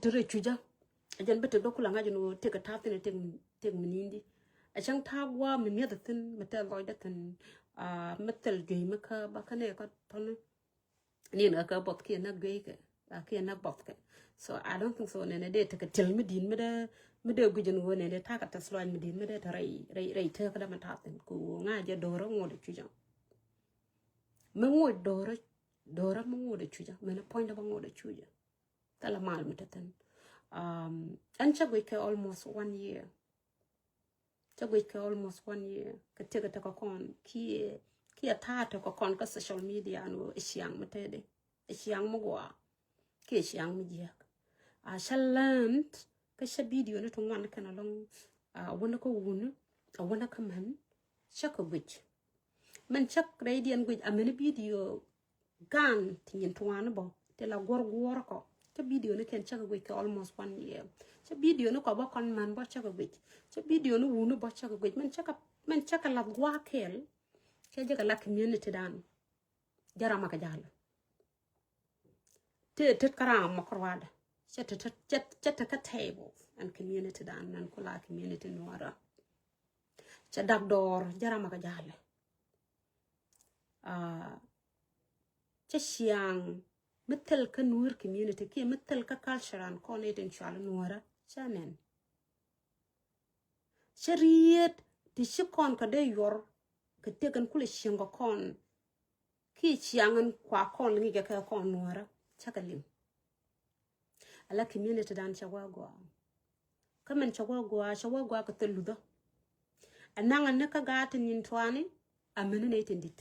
tere chuja ajan bete do kula ngaji no teka tafin tek minindi a chang tagwa min ya datin mata loida tan metal gay maka bakane ka ton ni na ka bot ki na gay ka ki na bot ka so I don't think so ne de teka tel midin mede gujen go ne de taka taslo an midin mede rai te ka da matatin ku ngaje do ro ngode chuja mengo dora mengo de chuja mena point ba ngode chuja tala mal mitaten and chagweke almost 1 year. Chagweke almost 1 year. Katega taka kon ki atata ko kon ka social media no ishiang matede. Ishiang mogwa. Ki ishiang mijak. Shaland ka sha video ne tongwan kana long wana ko wunu wana ka man chaka gwich. Man chak radian gwich amene video gan tin tongwan bo te la gor ko. Video ne ken chaka gwich almost 1 year. Cha video no ko ba kon man ba chaka gwich. Cha video no wunu ba chaka gwich man chaka la gwa kel ke jaga la community dan jara maka jall te kara makrwada cha ka table and community dan nan kula community nuara cha dagdor jara maka jall cha siang metal ka nur community ki metal ka culture and connect inshallah nuara chanen shariat ti shikon ka de yor ka tegan kula shinga kon ki chiangan kwa kon ngi ka kon nuara chakalim ala community dan chawagwa kamen chawagwa ka teludo ananga ne ka gatin nin twani amene ne tendit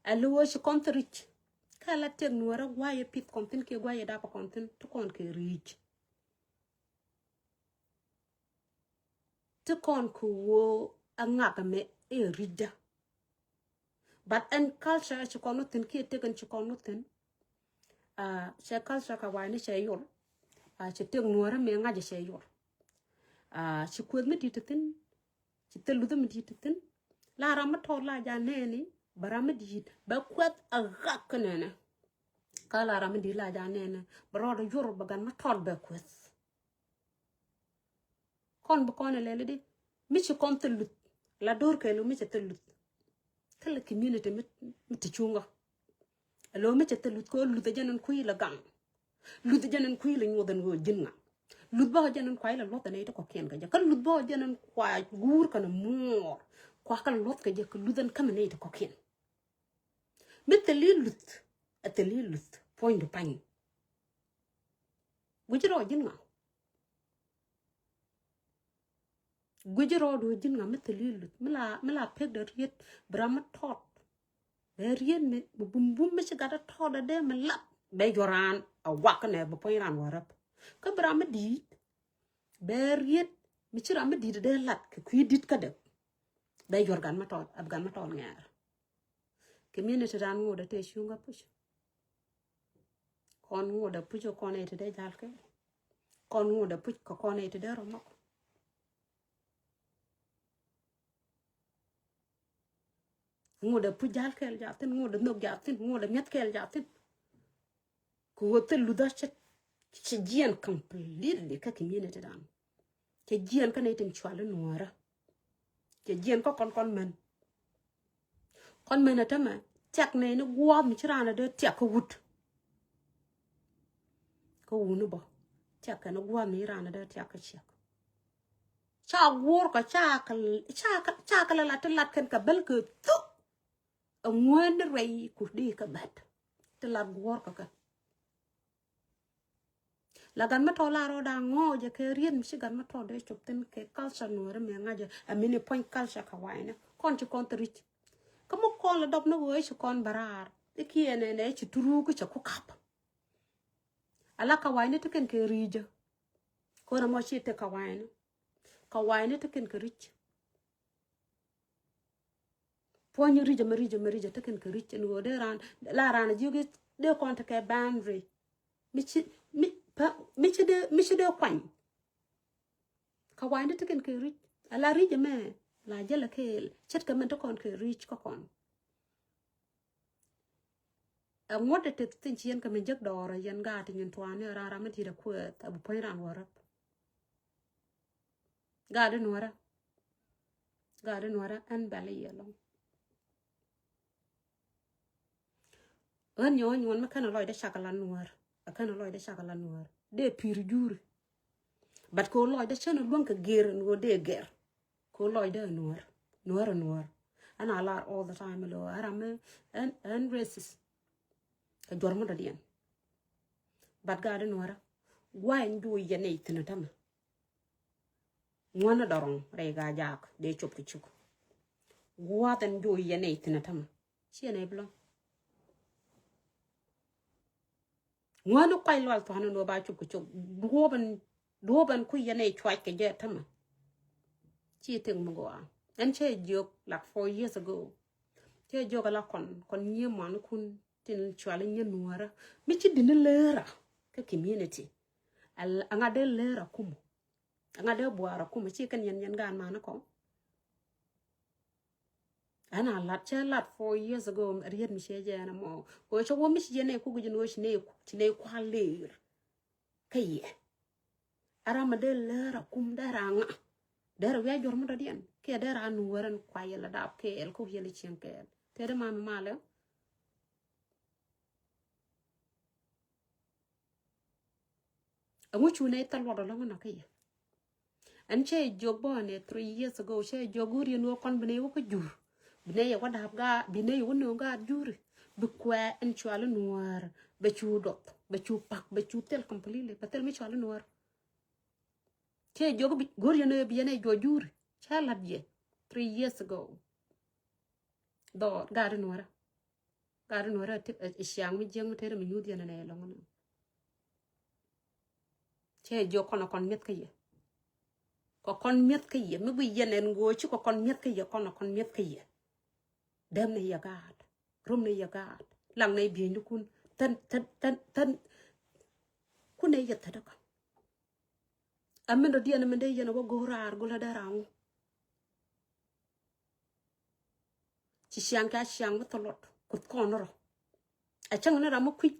aluwo shi kontrich kala teg nuara gwaye pit kontin ke gwaye da pa kontin to kon ke reach to kon ku wo anga me e rida but and culture chi konutin ki tegan chi konutin she culture ka wani she yor chi teg nuara me nga je she yor chi kwed me ditetin chi telu me ditetin la rama to la ja neni barama di ba kwet a gaknene kala rama di la ja nene brodo yor bagan ma tod ba kwet kon bu kon lele di mi ci kon telut la dor ke lu mi ci telut kala community mi ti chunga lo mi ci telut ko lu de janan kuy la gang lu de janan kuy la nyodan go jinga lu ba janan kwai la lot ne to ko ken ga ja kala lu ba janan kwa gur kana mor kwa kala lot ka je ko lu dan kam ne to ko ken meteli lut ateli lut point de pani gujiro jinga gujiro do jinga meteli lut mala peg de riet brama tot be rien me bum me ci gata tot de me lap be joran a wakne be poiran warap ka brama di be riet mi ci rama di de lat ke ku dit ka de be jorgan ma tot abgan ma tot ngar community dan ngoda te shunga push kon ngoda pujo kon ete de jalke kon ngoda puj ko kon ete de romo ngoda puj jalke jatin ngoda no jatin ngoda met kel jatin ko wote luda che jian completely ka community dan che jian ka ne tin chwala nuara che jian ko kon men atama chak ne no gwa mi chirana de tek ko wut ko wunu bo chak no gwa mi rana de tek ka chak cha wor ka chak la lat kan ka bel ko tu a ngwen rei ku di ka bat te la wor ka la gan ma to la ro da ngo je ke rien mi gan ma to de chop ten ke culture no re me ngaje a mini point culture ka waina kon ti kon trich kamo kon la dop no wo shi kon barar e kiene ne chi turu ku cha ku kap ala ka waina to ken ke rija ko na mo chi te ka waina to ken ke rich ponyo rija to ken ke rich no de ran la ran ju ge de kon te ke boundary mi chi de kwan ka waina to ken ke rich ala rija me la jela ke chet ka men to kon ke rich ko kon ngót để tự tin chiến cái mình giấc đỏ rồi dân gà thì nhìn toán này ra mình thì đã quên tại bộ phơi ran warap gà đến nuara ăn bả lì long nhon mà khăn lòi đã shakalan nuar khăn lòi đã shakalan nuar để pir jur bat ko lòi đã chân luôn cái gear ngo để gear ko lòi đã nuar and I lot all the time lo aram and racist ka jormo da dien bat ga den wara gwa ndu yene itina tama ngwana dorong re ga jak de chop ki chuk gwa den ndu yene itina tama chi ne blo ngwana kwai lol to hanu no ba chop ki chuk doban ku yene chwai ke je tama chi ting mo go an che jok like 4 years ago che jok la kon nye man kun tin chwale nye nuara mi chi din lera ka community al anga de lera kum anga de buara kum chi kan yen gan mana ko ana lat 4 years ago riet mi sheje na mo ko cho wo mi she ne ku gujin wo shine ku tine kwa ler kaye ara ma de lera kum daranga dera we jor mo dadian ke dera nuaran kwa yela da ke el ko yeli chen ke te de mama male amu chune tal wado lo na kaye an che jobo ne 3 years ago che joguri no kon bene wo ko jur bine ya wada ga bine yo no ga jur bu kwa en chwala nuar be chu dot be chu pak be chu tel completely patel mi chwala nuar che jogo gori no bi ne jo jur cha ladje 3 years ago do ga nuar isyang mi jeng tere mi nyudi na ne longo che jo kono kon met kaye có con miết cái gì mới bây giờ nên ngồi chứ có con miết cái gì con miết cái gì đêm này ya gạt rum này ya gạt lằng này biển nó kun thân kun này giật thật đó mình rồi đi mình đây giờ nó có gora gola darang chỉ sáng với tolot cột con nó rồi chẳng nó ra một quýt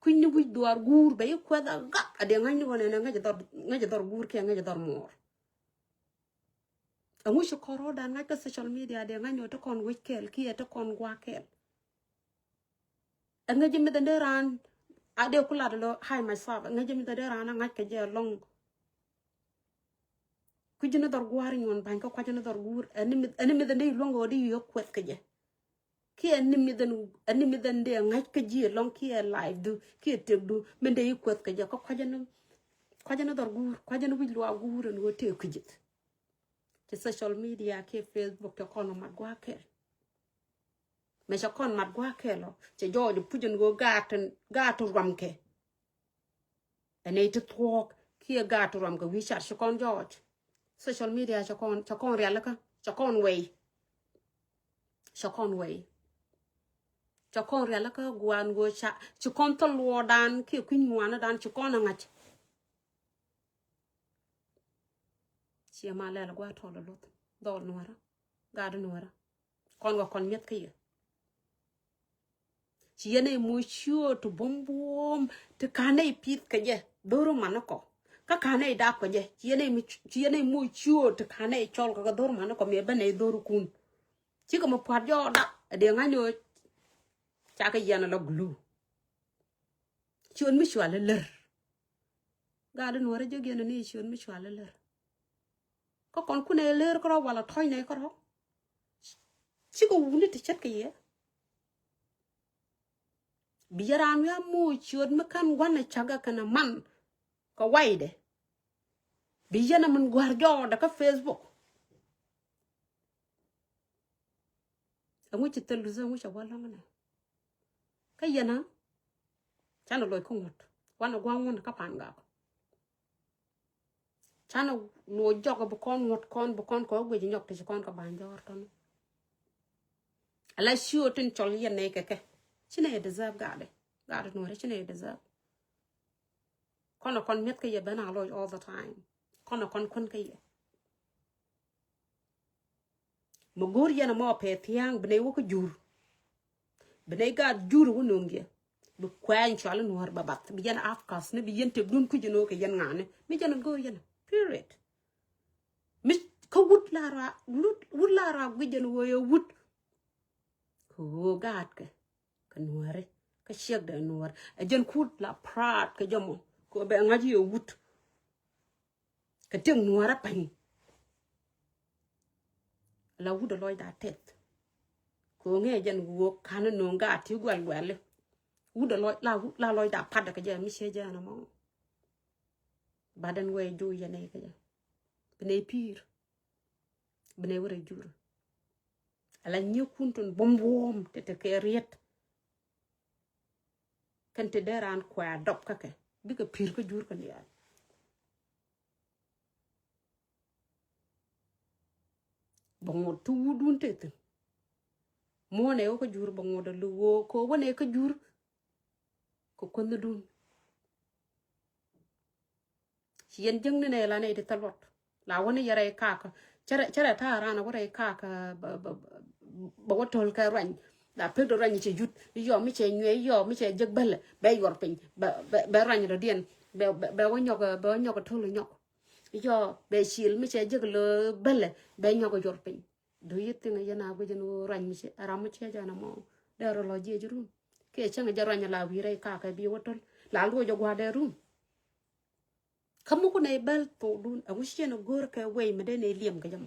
như quýt đuar gur bây quay đã gắt ở đây ngay như vậy này ngay giờ gur kia ngay giờ mor amu shukoro dan ngay ka social media de ngay nyoto kon wikel ki eta kon gwakel nga jimi de ran ade kula de lo hay myself nga jimi de ran ngay ka je long ku jina dor gwari nyon ban ka kwajina dor gur enimi de longo di yo kwet ka je ki enimi de ngay ka je long ki live du ki te du men de kwet ka je ko kwajina dor gur kwajina wi lo gur no te ku je ci social media ke Facebook ke kono mat gwa kel me cha kon mat gwa kelo ci jojo pujun go gatu ramke ene to talk ki gatu ramke wi chat ci kon George social media cha kon real ka cha kon way cha kon real ka gwan go cha ci kon to lo dan ki kuin wana dan ci kon ngach ci ma la gwa to lo lot do nuara gadu nuara kon go kon met kaye ci yene mo chiyo to bombom te kanay pit kaje doro manako ka kanay da ko je ci yene mo chiyo te kanay chol ka doro manako me bane doro kun ci ko mo pat yo da de nganyo cha ka yana lo glu ci on mi chwala ler gadu nuara joge ne ci on mi chwala ler có con cu này lơ có đâu vào là thôi này có đâu chứ có uống thì chết cái gì bây giờ anh em mua chuyện mà can quan này chắc cái nào man có quay đấy bây giờ là mình guard cho đã có Facebook ông ấy chỉ tự lưu ông ấy chỉ quan lòng này cái gì nữa chắc là lôi không một quan là quan các bạn gặp chana no joga bukon ko gwe nyok te kon ka banjor ton ala sure tin chol yen ne keke chine deserve gade no re chine deserve kon met ke ye bana lo all the time kon ke ye mo gor yana mo pe tiang bne wo ko jur bne ga jur wo nonge bu kwan chal nuar babat bi jan afkas ne bi yente dun ku jino ke yan ngane mi jan go yan period mi ko wut la ra gu jan wo yo wut ko gat ke ka nuare ka shek da nuar a jan kut la prat ka jamo ko be ngaji yo wut ka teng nuara pani la wut loy da tet ko nge jan wo kana no nga ti gwal gwal wut la loy da pat ka ja mi she ja na mo badan way jo yane ka ja bene pir bene wara jur ala nyekuntun bombom te ke riet kan te deran kwa dop ka ke bi ka pir ka jur kan ya bongo tu dun te te mo ne ko jur bongo da lu wo ko wone ka jur ko kon dun yen jeng ne la ne de talot la wona yare kaka chere ta rana wore kaka ba wotol ka ran da pe do ran ci jut yo mi ce ñwe yo mi ce jeg bel be yor pin ba ran do dien be wo ñoko tolu ñok yo be sil mi ce jeg le bel be ñoko yor pin do yitte nga yana go jeno ran mi ce ram ci jana mo dero lo je juru ke cenga jaranya la wi re kaka bi wotol la lo jo gwa de rum kamu ko nay bal to dun a wushi na gor ka way me de ne liam ga jam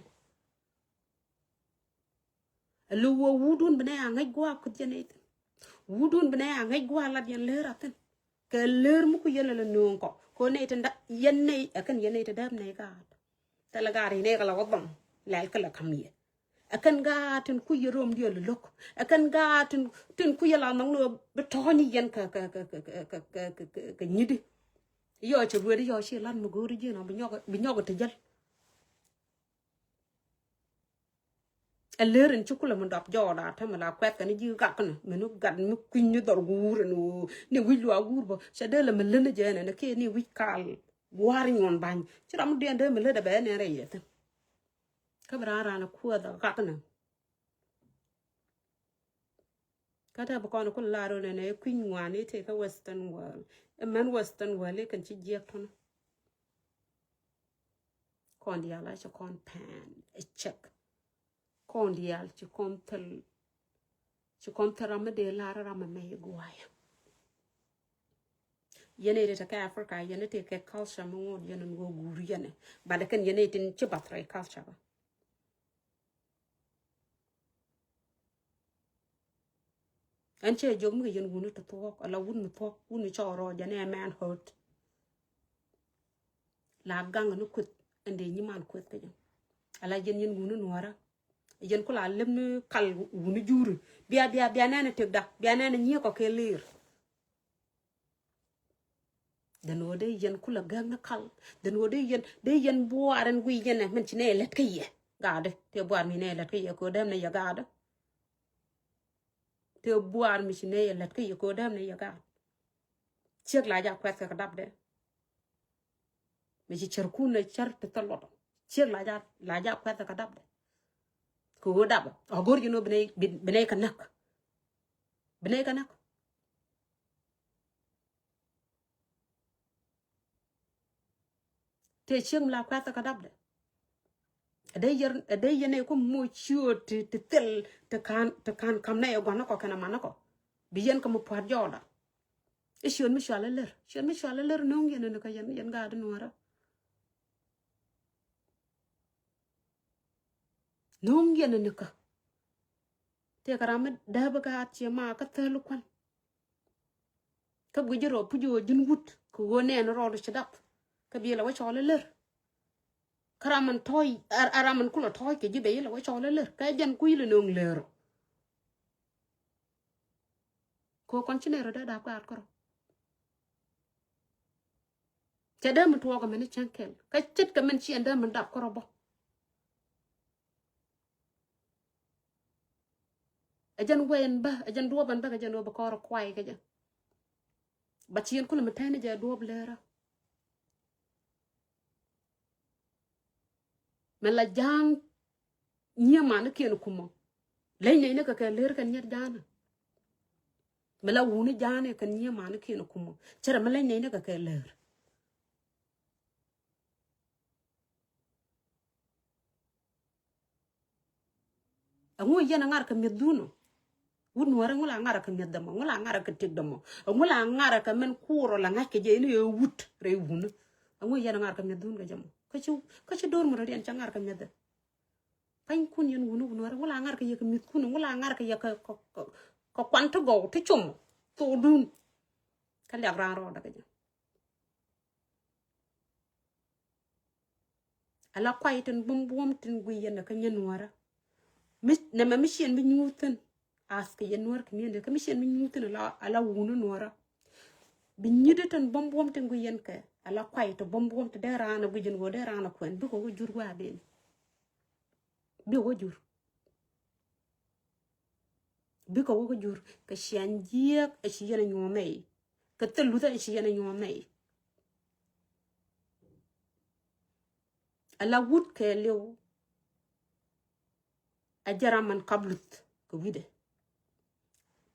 lu wo wudun bene a ngay gwa ko jene wudun bene a ngay gwa la yen lera ten ke ler mu ko yele la non ko ne tan yen ne akan yen ne ta dam ne ga ta la gari ne ga la wadam la ka la kamiye akan ga tan ku yerom di le lok akan ga tan ku yela nang no be toni yen ka nyidi yo che ruwe yo che lan mo gori je no bi nyogo te jal elerin chukula mo dap jo da ta mala kwet kan ji ga kan me no gad mi kun ni dor gur no ni wi lo gur bo che de le me le je ne ke ni wi kal wari ngon ban chira mo de me le da be ne re yete ka bra ra na ku da ga kan ka ta ba ko ko la ro ne kun ngani te ka western world men western world kan ci je ton kon dia la ci kon pan e check kon dia ci kon tel ma de la ra ma me guaya yene de ta Africa yene te ke culture mo ngod yene ngo guru yene ba de kan yene tin ci batre culture ba an che jog mu yen gunu to ala wunu to wunu choro jane man hurt la gang no kut ande nyi man kut ka jam ala yen gunu nuara yen ko la lem kal wunu juru biya nana te da biya nana nyi ko ke lir dan wode yen kula gang na kal dan wode yen bo aran wi yen men ci ne let ka ye gade te bo ar mi ne let ka ye ko dem ne ya gade te buar mi ne let ke ko dam ne yaga chek la ja kwet ka dab de mi cher ku ne cher te talot chek la ja kwet ka dab de ko dab agor you know bene kanak te chem la kwet ka dab de de yene ko mo chio te tel te kan kam na yo gona ko kana manako bi yen ko mo par joda e shion mi shala ler no ngene ne ka yen ga de nora no ngene ne ka te karama da ba ka ti ma ka telu kwan ka bu jiro pu jo jin wut ko wone no ro de chadap ka bi la wa shala ler karaman toy araman kula toy ke jibe la wa chole ler ka jan kuile nong ler ko kon chinero da ka ko te da mun to ko men chankel ka chit ka men chi anda mun dap ko bo ajan wen ba ajan do ban ba ka jan do ba ko kwai ka jan ba chien kula mtane ja do blera mela jang nyama na ken kuma lay ne ka ler kan nyat jana mala wuni jane kan nye mane kino kumo chara mala ne ka ler angu yana ngar ka meduno wun wara ngula ngara ka medamo ngula ngara ka tigdamo ngula ngara ka men kuro la ngake je ni wut re wun angu yana ngar ka medun ga jamo kachu dor mo rian changar ka medda pan kun yen wunu wara ngula ngar ka yek mit kun ngula ngar ka yek ko kwanta go ti chum to dun ka le ran ro daga jam ala kwaitin bum tin guyen ka nyen wara na ma mission bi nyuten ask yen war kniende ka mission bi nyuten ala wunu nora bi nyidetan bom tin guyen ka ala kwaito bom te derana gujin go derana kwen bi ko jur wa ben bi ko jur bi ko jur ka shian jiek a shiena nyomei ka telu ta shiena nyomei ala wut ke lew ajara man kablut ko wide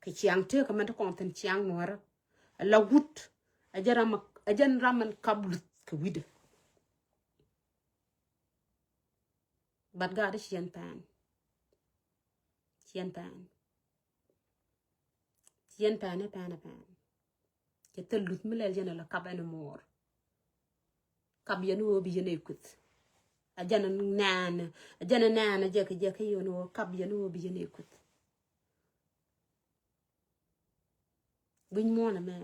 ke chiang te ka man ko tan chiang nora ala wut ajan raman kablut ko wide bat ga de chien pan ke telut milel jena la kabane mor kab yenu obi yene kut ajana nana jeke yono kab yenu obi yene kut buñ mona me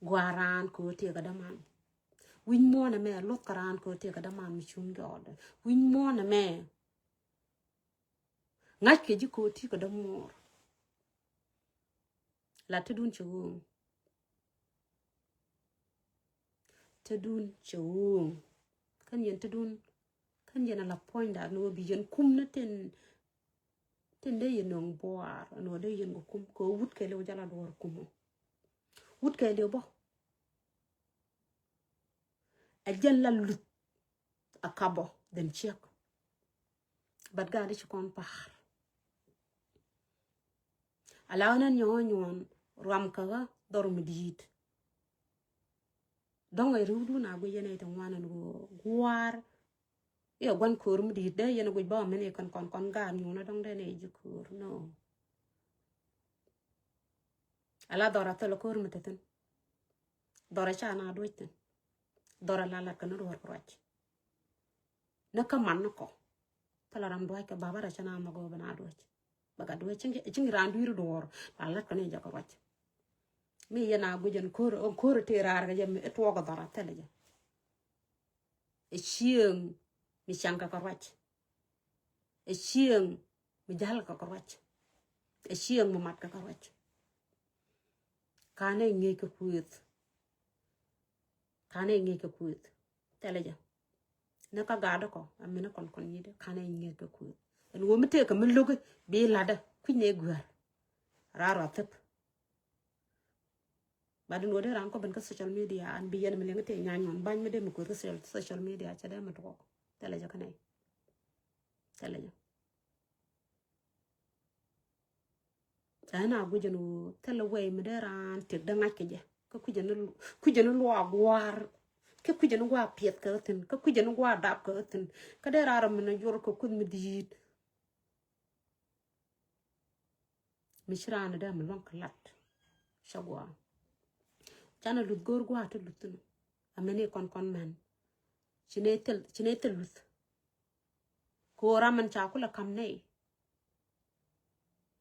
gwaran ko te ga daman win mona me lot karan ko te ga daman mi chung gode win mona me ngak ke ji ko ti ga damor la tedun chu kan yen la point da no bi yen kum na ten de yen nong boar no de yen kum ko wut ke le jala dor kum wut ke le bo a jalla lut akabo dem check bat ga de kon par ala nan nyon ram kaga dor mi dit donga rudu na go yene tan wanan go gwar e gwan kur mi dit de yene go ba men e kon ga nyuna dong de ne jikur no ala dora tele kur mi teten dora cha na doiten dora la kan ro roch na ka man ko tala ram doy ka baba ra cha na ma go bana doch baga doy chingi randu dor la kan e jakor roch mi yana gujen kur te rar ga jam e to ga dara tele ja e chieng mi changa ka roch e chieng mi jal ka roch e chieng mo mat ka roch kane nge ka kuit tele ja na ka gada ko amina kon yide kane nge ka kuit en wo mi te ka mi loge bi lada ku ne gwar raro tep badin wo de ran ko ben ka social media an bi yen mi le te nyan non bañ mi dem ko social media cha dem to ko tele ja kane tele ja ana gujen wo tele way mi de ran te da ngak je ko ku jenu lo agwar ke ku jenu gwa piet ka tin ka ku jenu gwa dap ka tin ka de rara mi na yor ko kun mi dit mi shirana da mi lon klat shagwa chana lut gor gwa to lutun amene kon man chinetel lut ko raman cha kula kam nei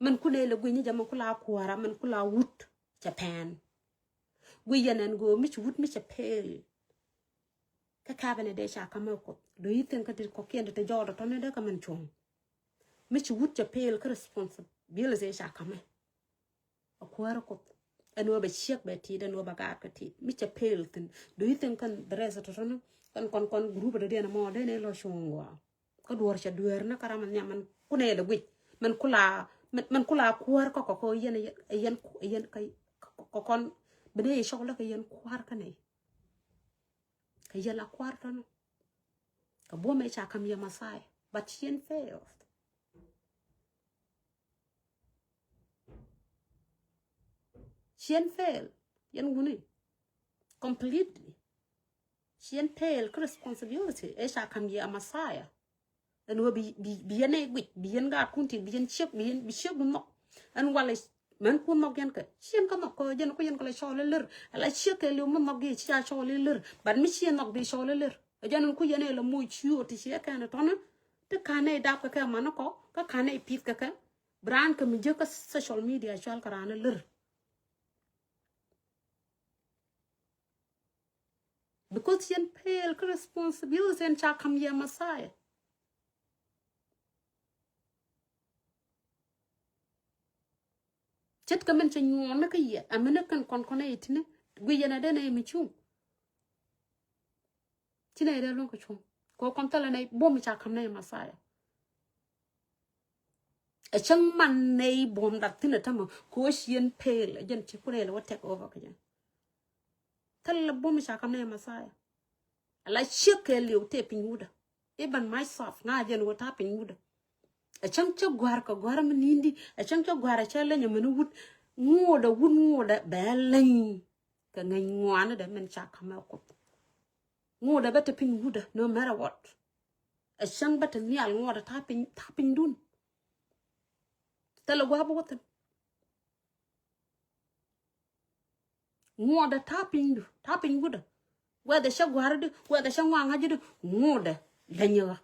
man kule le gwi ni jama kula kuara man kula wut Japan gwi yanen go mi wut mi chapel ka kabane de cha kama ko do yiten ka ko kende te jodo to ne de ka man chung mi wut chapel ka responsibility cha kama akwara ko eno be shek be ti de no baga ka ti mi chapel tin do yiten kan dress to no kon group de na mo de ne lo shungwa ko duor cha duer na karaman nyaman kune de gwi man kula kuar ko yen kay ko kon bene shokla ka yen kuar ka ne ka yen la kuar to no ka bo me cha kam ya masai but yen fail Chien fail. Yen guni. Completely. Chien fail responsibility. Esha kam ye a Messiah. And will be an egg with be an guard kunti, be an ship, be ship no. And while it's men kun no ganka, chien come up, jen queen call a shawl lir, a like shake a little mum gate, shawl lir, but mission not be shawl lir. A general kuyan a much you to shake and a tonner. The cane dapka manako, ka cane pizka, brand can be social media shall carana lir. Because yen pale responsibility and shall come ye Messiah. Chet kamen chen yuon na kaye American konkone itine gwe yana de na michu tina ida lon ko chum ko kontala na bom cha kam na Messiah a chang man nei bom dat tina tama ko shien pale jen che kure lo take over ka jen tal bom cha kam na Messiah ala shike liu te pinuda even myself na jen wata pinuda a chang cha gwar ka gwar manindi a chang cha gwar cha le nyamanu wut ngoda belen ka ngai ngwana da men cha kama ko ngoda beta pin huda no matter what a chang beta nyal ngoda tapin dun tala gwa botan ngoda tapin huda whether sha gwar de whether sha ngwa de ngoda danyawa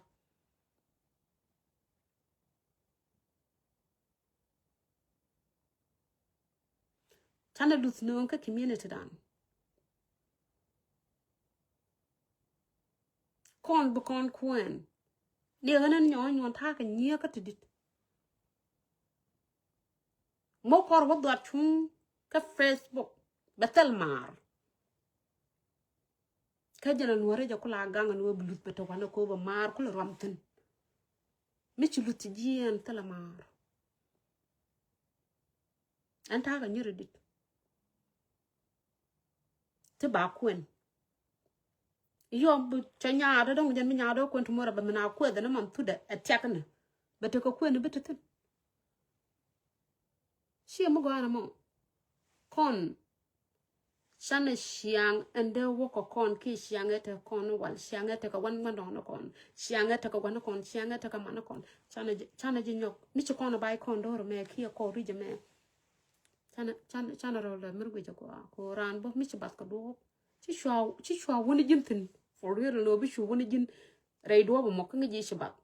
tana lut no ka community dan kon bu kon kwen ne ganan nyon ta ka nya ka tidit mo kor wo dot chun ka Facebook batal mar ka jana nuore ja kula ganga no bulut beto wana ko ba mar kula ramtin mi ci lut jien tala mar anta ga nyiri dit te ba kwen yom bu chanya da dong jan mi nya do kwen tumora ba na ko da na man tuda attackna beto ko kwen beto shi mo gana mo kon shana shiang ende woko kon ki shiang ete kon wal shiang ete ka wan mandon kon shiang ete ka wan kon shiang ete ka man kon chana jinyok mi chi kon bai kon do me ki ko ri je me chana ro le mir gwe ko ran bo mi chi bat ko do chi shwa woni jintin for real no bi shu woni jin rai do bo mo ka ngi shi bat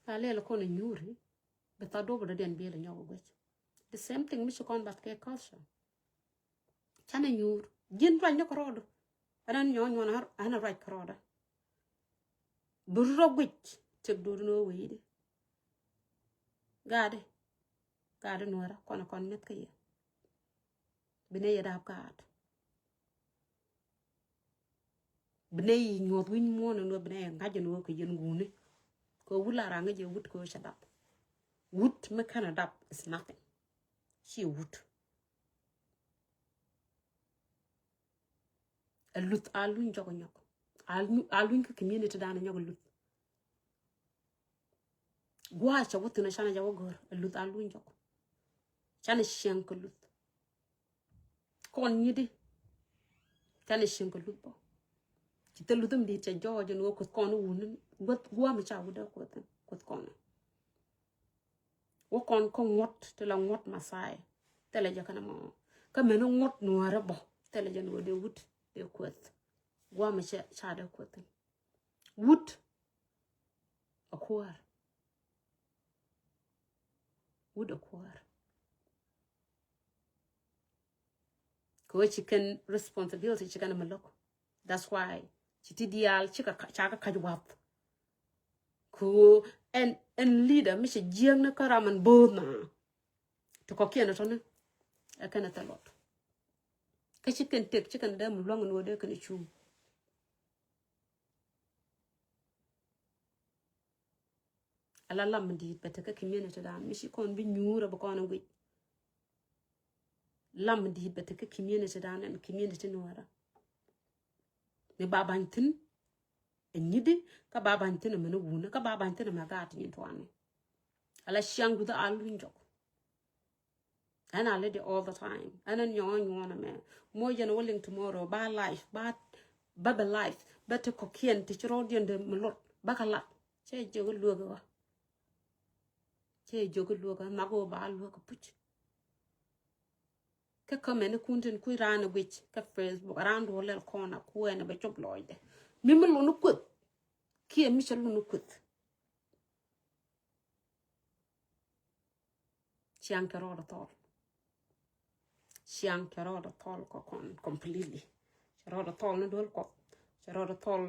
ta le ko ne nyuri be ta do bo den bi le nyawo gwe the same thing mi chi kon bat ke culture chana nyur jin ra nyok rodo anan nyon har ana right kroda burro gwich tek do no weede gade nora kon net kaye bine yada kat bine nyot win mo no bine ngaje no ko yen ngune ko wula ranga je wut ko shadap wut me kana dap is nothing she wut a lut alun jogo nyok alun ka community dana nyok lut gwa cha wut na shana jawo gor a lut alun jogo chana shen ko lut kon nyidi chana shen ko lut bo ci te lutum di cha jojo no ko kon wun gwa mi cha wuda ko kon wo kon ko ngot te la ngot masai te la jakana mo ka meno ngot no arabo te la jano de wut de kwet gwa mi cha da kwet wut akwar wut akwar ko chicken responsibility chicken maloko that's why chiti dial chika chaka kajwap ko en leader mi jeng na karaman bodna to ko kiana to ne akana talot ka chicken tek chicken da mu long no de kan chu ala lam di beta ka community da mi kon bi nyura ba kon ngui lam di beta ka community da nan community no wara ne babantin enyidi ka babantin me no wuna ka babantin ma ga tin to ane ala shangu da alun jok and I let it all the time and then you na me more you willing tomorrow ba life ba life better cocaine to chodian de mulot bakala che jogo lugo che jogo lugo mago ba lugo puch ka comment kuntin ku rana wich ka Facebook around wala corner ku ena be chop loide mi melu no kut ki mi chelu no kut siang karo da tol siang karo da tol ko kon completely karo da tol no dol ko karo da tol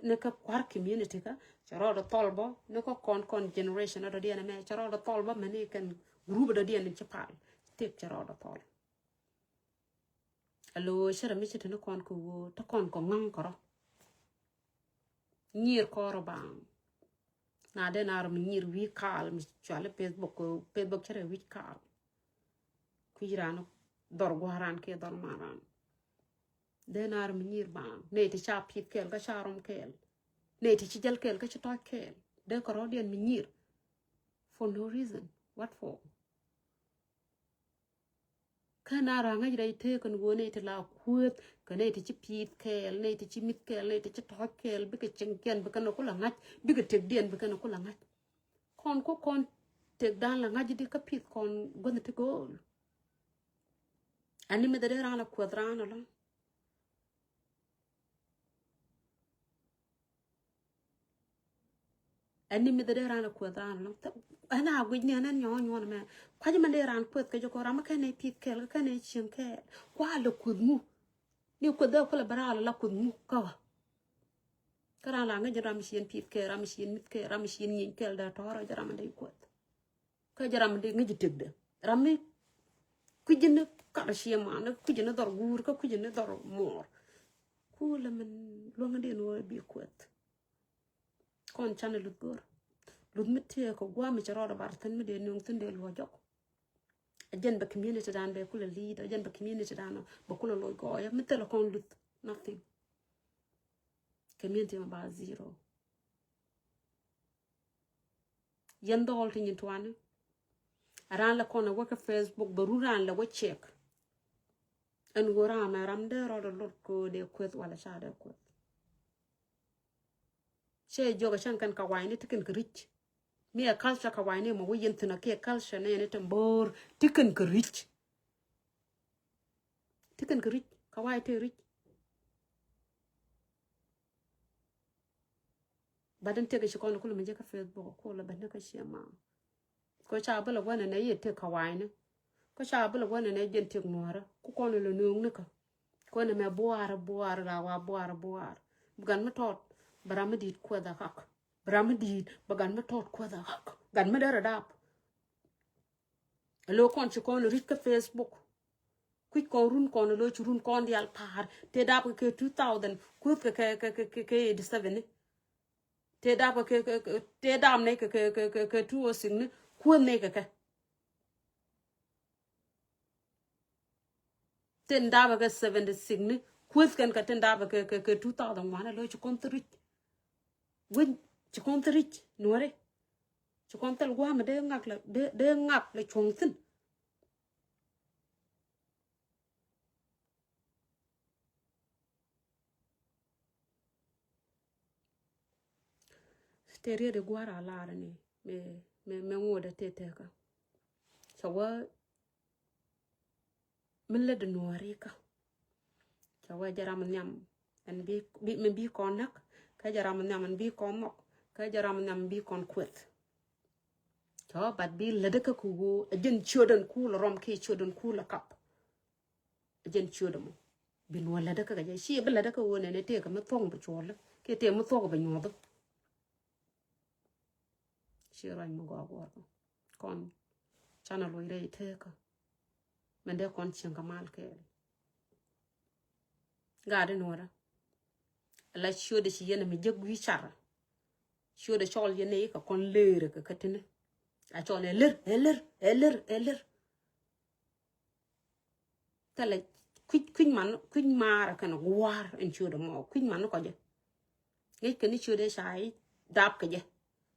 ne ka kwar community ka karo da tol bo ne ko kon generation da dia na me karo da tol ba mani kan group da dia ni chapal tek karo da tol allo shara mi chete no kon ko ta kon ko ngang koro nyir koro bang na de na ram nyir wi kal mi chale Facebook chere wi kal ku irano dor gwaran ke dor maran de na ram nyir bang ne ti cha pit kel ka sharom kel ne ti jel kel ka chito kel de koro den mi nyir for no reason what for kana ranga jira ite kan go ne ti la kuet ka ne ti chi pit kel ne ti chi mit kel ne ti chi to kel bi ka chenken bi kan ko la ngach bi ka tek den bi kan ko la ngach kon tek dan la ngach di ka pit kon gon ti go ani me de rana quadrano la ani me de rana quadrano la ana gwi ne nan nyo na me kwaji man de ran put ka joko rama ka ne pit kel ka ne chen kel kwa le kudmu ni ko da ko la bara la kudmu ka wa kara la nga jara mishin pit kel ram mishin mit kel ram mishin yin kel da toro jara man de ko ka jara man de nga jitek de rami kujine karashia mana kujine dor gur ka kujine dor mor kula men lo ngade no bi kwet kon chane lut gor lut mitie ko gwa mi charo da barten mi de nung tin de lo jok ajen ba community dan be kula lead ajen ba community dan ba kula lo go ya mitelo kon lut nothing community ma ba zero yendo holti ni twane aran la kona waka Facebook baruran la wa check en gora ma ramde ro do lot ko de kwet wala sha de kwet che joga shan kan ka wayne tikin rich mi a culture ka wayne mo yin tuna ke culture ne tambor tikin rich ka way te rich badan te ga shi kono kulu me je ka Facebook ko la ban ka shi ma ko cha bala wana ne yete ka wayne ko cha bala wana ne den tek nora ku kono le nung ne ka ko ne me boar la wa boar bugan ma tot barama dit ko da hak barama dit bagan ma tot ko da hak gan ma dara dap lo kon ci kono rit ka Facebook ku ko run kono lo ci run kon dial par te dap ke 2000 ku ke 87 te dap ke te dam ne ke 206 ne ku ne ke ten daba ke 76 ni kwes kan ka ten daba ke 2001 lo ci kontri win ci kontri nore ci kontal gwa ma de ngak la chongtin teria de gwara la ni me ngoda tete ka chawa mille de nore ka chawa jaram nyam en bi kon nak ka jaram nyam en bi kon mok ka jaram nyam bi kon kwet chawa bat bi lede ka ku go ajen chodan ku la rom ke chodan ku la kap ajen chodamo bin wala da ka ga shi bala da ka wona ne te ka ma thong ba chol ke te ma thong ba nyodo shi ran mo go kon chana lo ire te ka mende kon chinga mal ke gade nora la shode shi yene mi jegwi chara shode chol yene ka kon leere ka katine a chol eler tale kwin mara kana war en shode mo kwin man ko je ngai kani shode sai dab ka je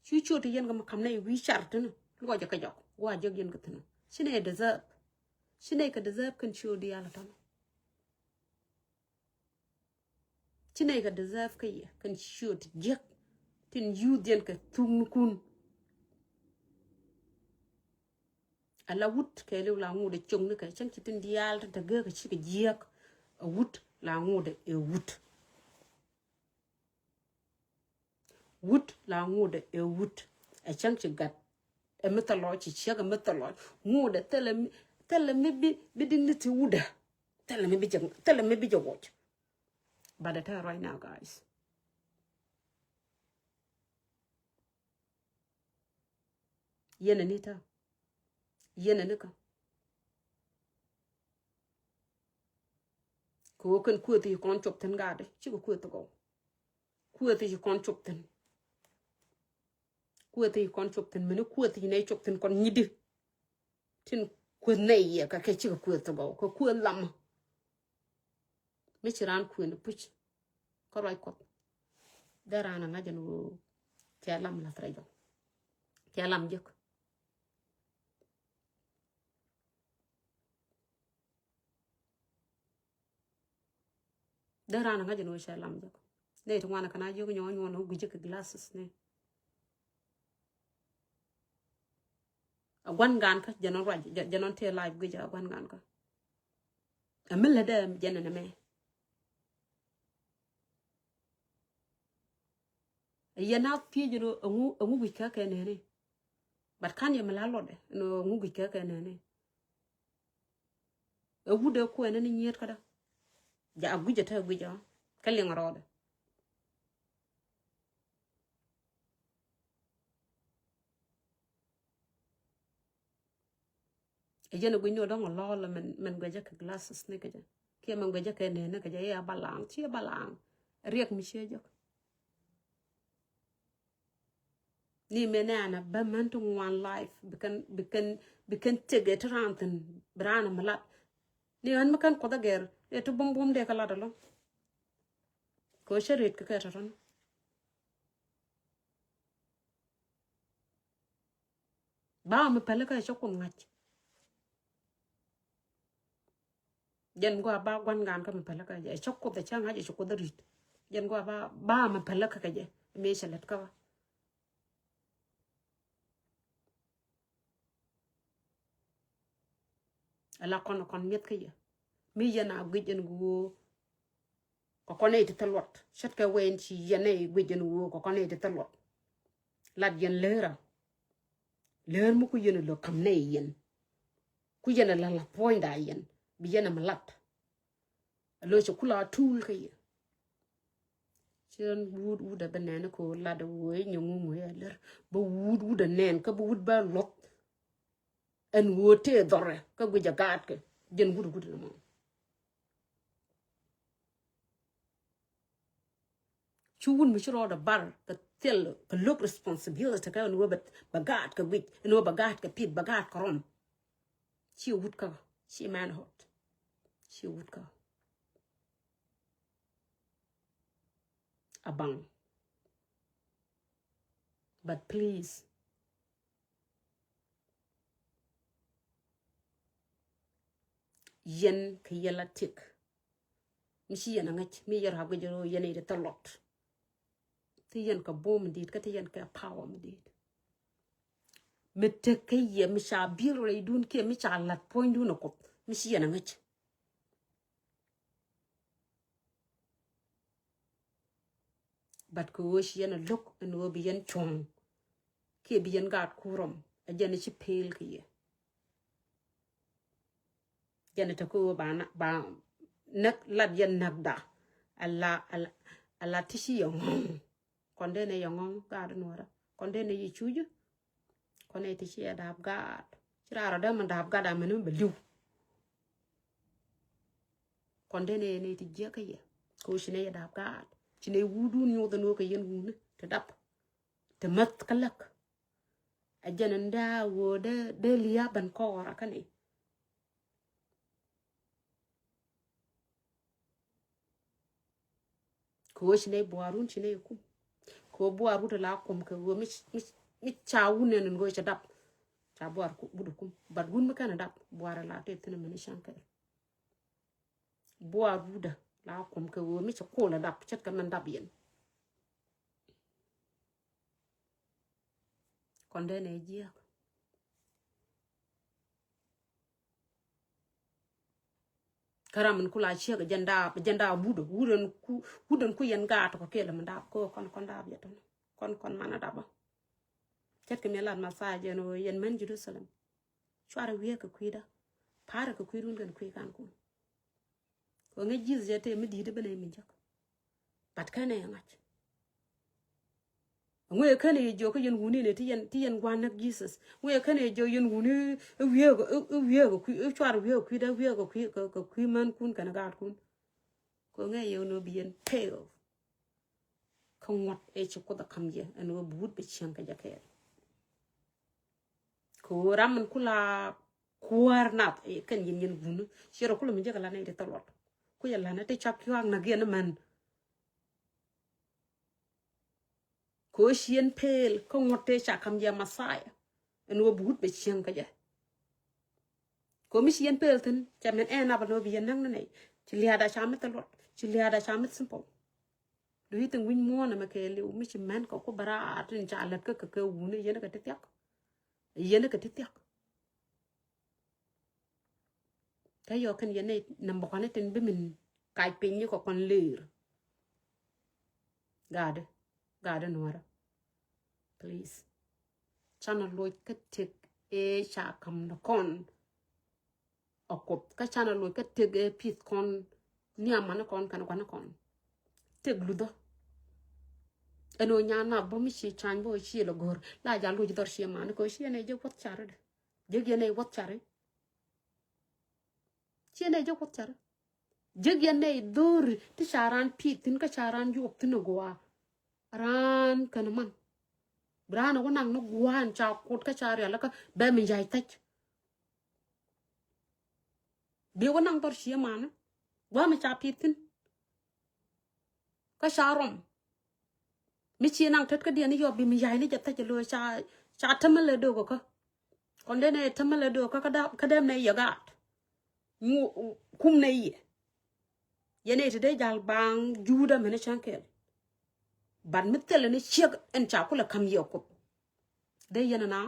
shi shode yen ga kam ne wi char tene lo je ka jok wa je yen ka tene Shine deserve. Shine ka deserve kan show di ala tan. Shine ka deserve ka ye kan show ti jek. Tin you den ka tung kun. Ala wut ka le la ngude chung ne ka chan chitin di ala ta ga ka chi ka jek. A wut la ngude e wut. Wut la ngude e wut. A chan chi gat. A mythology chiga mythology. Ngude tell me be dignity wuda. Tell me be your watch. But the time right now, guys. Yen anita. Yen anika. Ko kan ku ti kon chop ten gade. Chi ko to go. Ku ti kon chop ten. Ku ti kon chop ten menu ku ti nei chop ten kon nyidi. Tin ku nei ya ka ke chi ko to go. Ko ku lam. Mi chiran ku ne puch. Ko roi ko. Darana ngajan wo ke lam la trejo. Ke lam jek. Darana ngajan wo she lam jek. Ne to wana kana jogo nyon no guje ke glasses ne. A wan gan ka janon raj janon te live guje a wan gan ka. A milla da janana me. Yana fi jino ngu guje ka ne. But kan ye malalode no ngu guje ka ne. A wude ko ne ni nyet kada. Ja guje ta guje ka le ngarode. Ejene gunyo dong lo la men guje ka glasses ne kaje. Ke men guje ka ne kaje ya balang chi balang. Riek mi shejo. Ni menana ba man to one life bekan tege tranten brana malat ni an makan ko da ger e to bom de kala dalo ko sherit ka kataron ba me pele ka chokum ngach jen go ba gwan gan ka me pele ka je chokko da changa je chokko da rit jen go ba me pele ka je me shelet ka ala kon miet ka je mi yana gwijen go ko kone te talot shat ka wen chi yene gwijen go ko kone te talot lad yen lera ler mu ku yene lo kam ne yen ku yene la point da yen bi yene malat lo cho kula tool ka ye chen wood da banana ko la da we nyungu mu ya ler bo wood da nen ka bo wood ba lot en wote dore ka guja gat ke jen wood na mo chuun mi chro da bar ka tel ka look responsibility ka no ba gat ka wit no ba gat ka pit ba gat krom chi wood ka chi man hot chi wood ka abang. But please, yen ka yela tik. Mishi yen ngach mi yer hago jero yen ide talot. Ti yen ka bom dit ka ti yen ka power dit. Me te ka ye mi sha biro re dun ke mi sha lat point dun ko. Mishi yen ngach. But ko wo shi yen look and wo bi yen chong. Ke bi yen gat kurom. A yen chi pale ka ye. Yen ta ko ba nak lad yen nagda. Ala tishi yong. Konde ne yong gad nuara. Konde ne yi chuju. Konde tishi ya dab gad. Chira da man dab gad amenu belu. Konde ne ti je ka ye. Ko shine ya dab gad. Chine wudu nyo da no ka yen wune. Te dap. Te mat kalak. A jananda wo de liya ban kora kane. Ko shine buarun shine kum. Ko buaru de la kum ka wo mi chawune ngo cha dap. cha buar ku budukum bad gun makana dap buar la te tina mani shankar buar buda la kum ke wo mi cha ko la dap chat ka man dap yen konde ne jia karam kula chia ga janda budo wudan ku yen ga to ko kele man dap ko kon dap ya ton kon mana dap chat ke melan massage no yen men Jerusalem chwara wiye ka kwida para ka kwirun gan kwi kan ko ngi jiz jete mi di de bene mi jak pat kana ngach ngwe kana jo ko yen wuni ne ti yen gwan nak Jesus ngwe kana jo yen wuni wiye ko kwi chwara wiye kwi da wiye ko kwi man kun kana ga kun ko ngi yo no bien pale ko ngot e ci ko da kam je eno bud be chiang ka jakel ko ram kula kuar nat e kan yen wuni shiro kula mi jagala ne de talot ku yalla na te chak yuang na gen man ko shien pel ko ngote cha kam ya masaya en wo but be chiang ka ja ko mi shien pel ten cha men ena ba no bi nang na nei chi lia da cha met lot chi lia da cha met simple do yitin win mo na ma ke le mi chi man ko bara atin cha lat ka wuni yen ka te tiak ta yo kan yen nei nam ba ne ten bi min kai pin ni ko kon lir gade nora please channel loy ka tek e cha kam na kon okop ka channel loy ka tek e pit kon ni amana kon kan kon tek ludo eno nyana bo mi chi chan bo chi lo gor la ja lu dor chi man ko chi ne je wat char de je ne wat char chi ne je wat char je ne dur ti charan pit tin ka charan yu tin goa ran kan man brana wonang no guan cha kot ka char ya la ka be mi jai tach be wonang dor chi man wa mi cha pit tin ka charom mi chi nang tet ka dia ni yo bi mi jai ni jata je lo cha tamale do ko kon de ne tamale do ka dem ne yagat mu kum ne yene te de jal bang juda mene chankel ban mitele ne chek en cha kula kam yo ko de yana na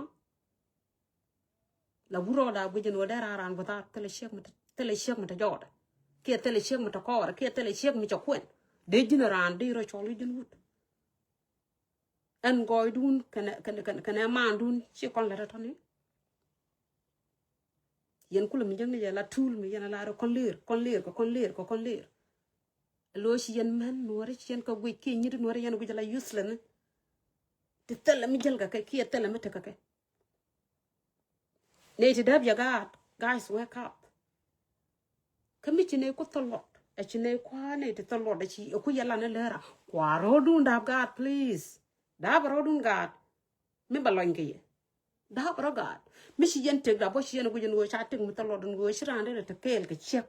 la buro da bujin wo dera ran bota tele chek mata joda ke tele chek mata ko ke tele chek mi chakwen de jina ran de ro choli jin wut en goy dun kana man dun chi kon la tani yen kula mi jang ne la tul mi yana la ro kon lir lo shi yen man nuore shi yen ko gwe ki nyir nuore yen gujala useless te tella mi jalga ka ki tella mi te ka ke ne te dab ya guys wake up kami chine ko tolot e chine kwa ne te tolot e chi ku yalla ne lera kwa ro dun dab God please dab ro dun God mi baloin ke ye dab ro God mi shi yen te da bo shi yen gujin wo cha te mi tolot dun wo shi rande te kel ke chek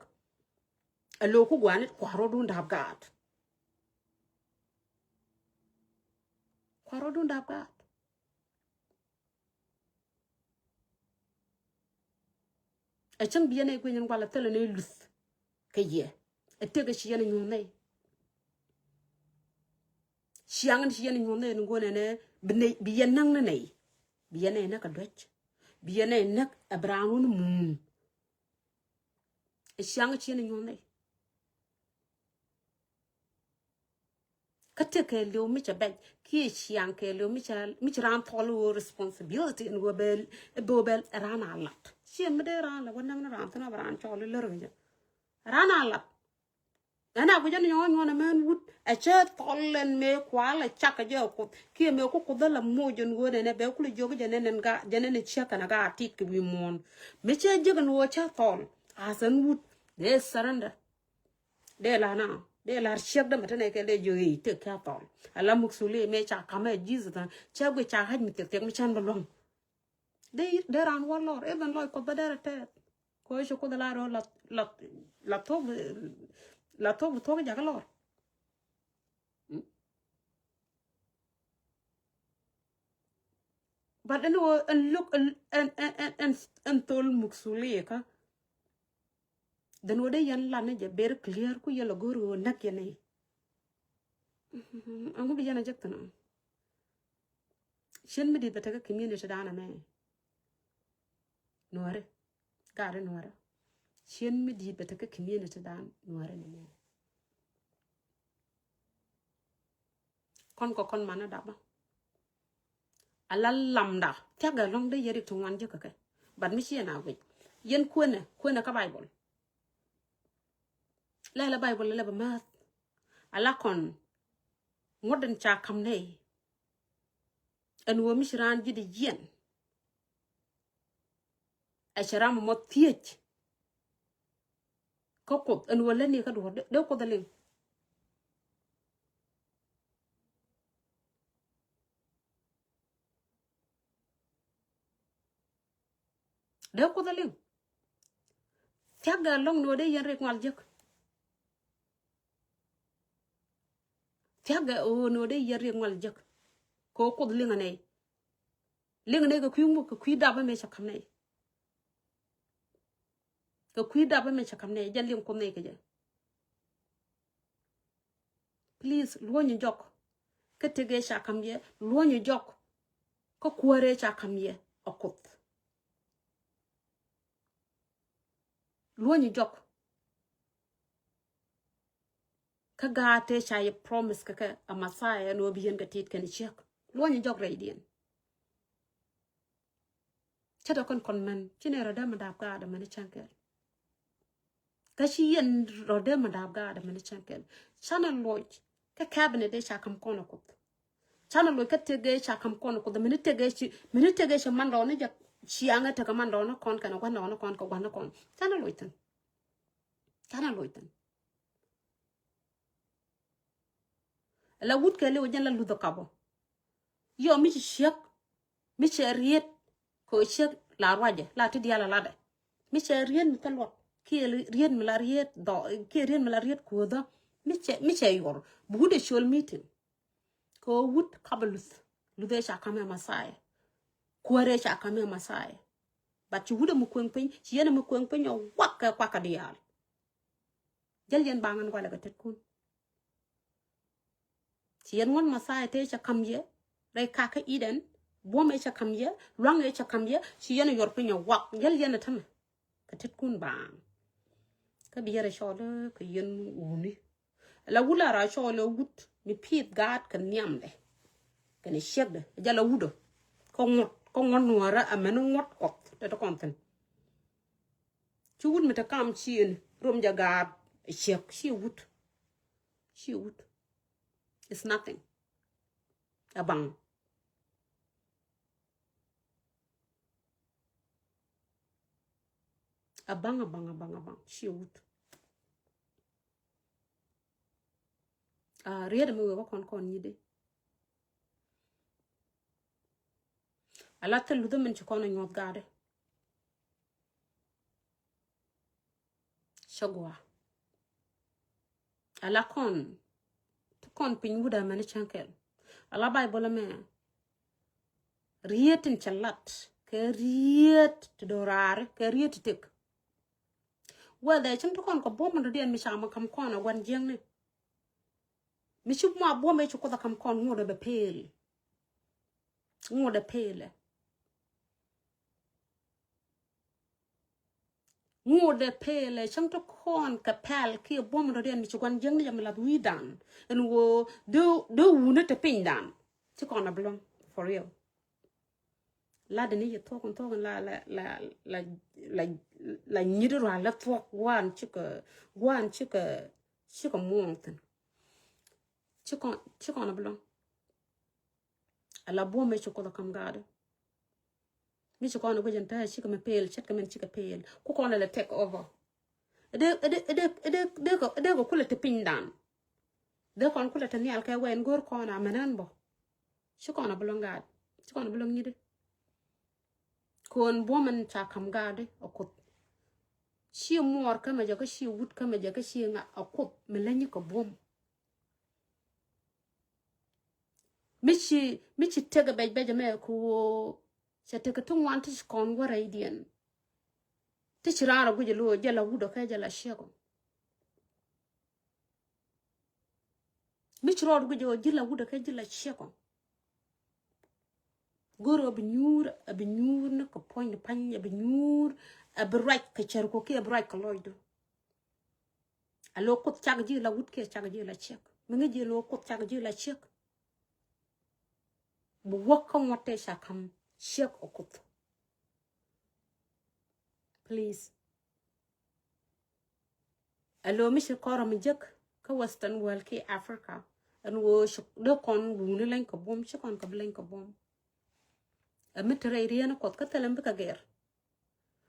alo ku gwan kwa ro dun dab God kwa ro dun dab God e chang bi ne gwen ngwala tele ne lus ke ye e te ke shi yen nyu ne shiang shi yen nyu ne ngone ne bi yen nang ne bi yen ne ka doch bi yen ne abraun mun e shiang shi yen nyu ne kate ke lo mi cha bag ki shiang ke lo mi cha ran tholu responsibility in go bel ran alat shi me de ran la wonang ran tana ran cholu le ronja ran alat ana bu jan nyo na men wut a che tolen me kwala chaka je ko ki me ko dala mo jon go ne be ku jogo jene ne chaka na ga tik wi mon me che jigan wo cha tol asan wut de saranda de la na de la shek da mata ne ke le jo yi te ka tol ala muksule me cha kama jizu ta cha go cha haj mi te mi chan balong de ran walor even loy ko badara te ko je ko dala ro la to ja galor but ano and look and tol muksuli ka then wode yan lana je ber clear ku yelo goro nak yene angu bi yana jakta no shen mi di bata community dana me noare gare noare shen mi di bata community dan noare ne me kon mana daba ala lamda taga long de yeri to wan jaka ka bad mi shi na wi yen kwena ka bible la bible la ba ma ala kon ngodan cha kam ne en wo mi shran ji di yen a sharam mo tiech ko en wo le ni ka do de ko dalin de ko dalin taga long no de yen rek wal jek taga o no de yen rek wal jek ko dalin ne ga ku da ba me cha kam ne ka ku da ba me cha kam ne jalin ko ne ke je please lo ni jok ka tege cha kam ye lo ni jok ko kuare cha kam ye okut lo ni jok ka gate cha ye promise ka a masaya no biyen ga tit kan chek lo ni jok raidien chada kon man chine rada madap ga da man chankel ka shi yen rada madap ga da man chankel chana loy ka cabinet de cha kam kono kut chana loy ka tege cha kam kono kut da minute tege shi man do ne ja chianga ta man do no kon kana kwa no kon ko wana kon chana loy tan la wut ke le wajan la ludo kabo yo mi shek mi cheriet ko shek la waje la ti dia la de mi cheriet mi talot ki riet mi la riet do ki riet mi la riet ko do mi che yor bu de shol meeting ko wut kabalus lude sha kama masai kuare sha kama masai ba ci wuda mu kwen pen ci yena mu kwen pen yo wakka kwaka dial jel yen bangan wala ga tet kun ci yen won masai te cha kamye ray kaka iden bo me cha kamye long e cha kamye ci yena yor pen yo wak jel yen tam ka tet kun bang ka biyere shole ka yen uni la wula ra shole wut mi pit gat kan nyamde kan shegde jala wudo ko ngon nuara amenu ngot kot te konten ci wut mi ta kam chien rom jaga shek she wut it's nothing abang she wut riede mi we kon nyide ala te ludo men ci kono nyot gade shagwa ala kon pin wuda mani chankel ala bible me rietin chalat ke riet to dorar ke riet tek wada chan to kon ko bom ndo den mi chama kam kono wan jeng ne mi chup ma bom e chuko da kam kon ngode be pele ngode pele chang to kon ka pel ki bom ndo den mi chukwan jeng ne jamla widan en wo do wuna te pin dan ti kon na blom for real la de ni ye to kon la nyido la to wan chika monten chikon na blom ala bom e chuko da kam gade mi chukon na gojen ta chika me pel chet ka men chika pel ku kon la take over de ko kula te pin dan de kon kula te nyal ka wen gor ko na menan bo chukon na blom gade chikon na blom nyide kon boman cha kam gade okut shi mor kama jaga shi wut kama jaga shi nga okut melanyi ko bom michi tega beje me ko cha te ka tung wan ti kon wa radian ti chirara gu jelo jala wudo ka jala shego mi chiro gu jelo jila wudo ka jala shego goro binyur na ko point panya binyur abrak ka char ko ke abrak ko loido alo ko chag ji la wut ke chag ji la chek mi ngi jelo ko chag ji la chek bu wakka ngote shakam shek okut please alo mi shikora mi jek ka western world ke Africa an wo shuk de kon wuni len ko bom shikon ko blen ko bom a mitre riena ko ka telam ka ger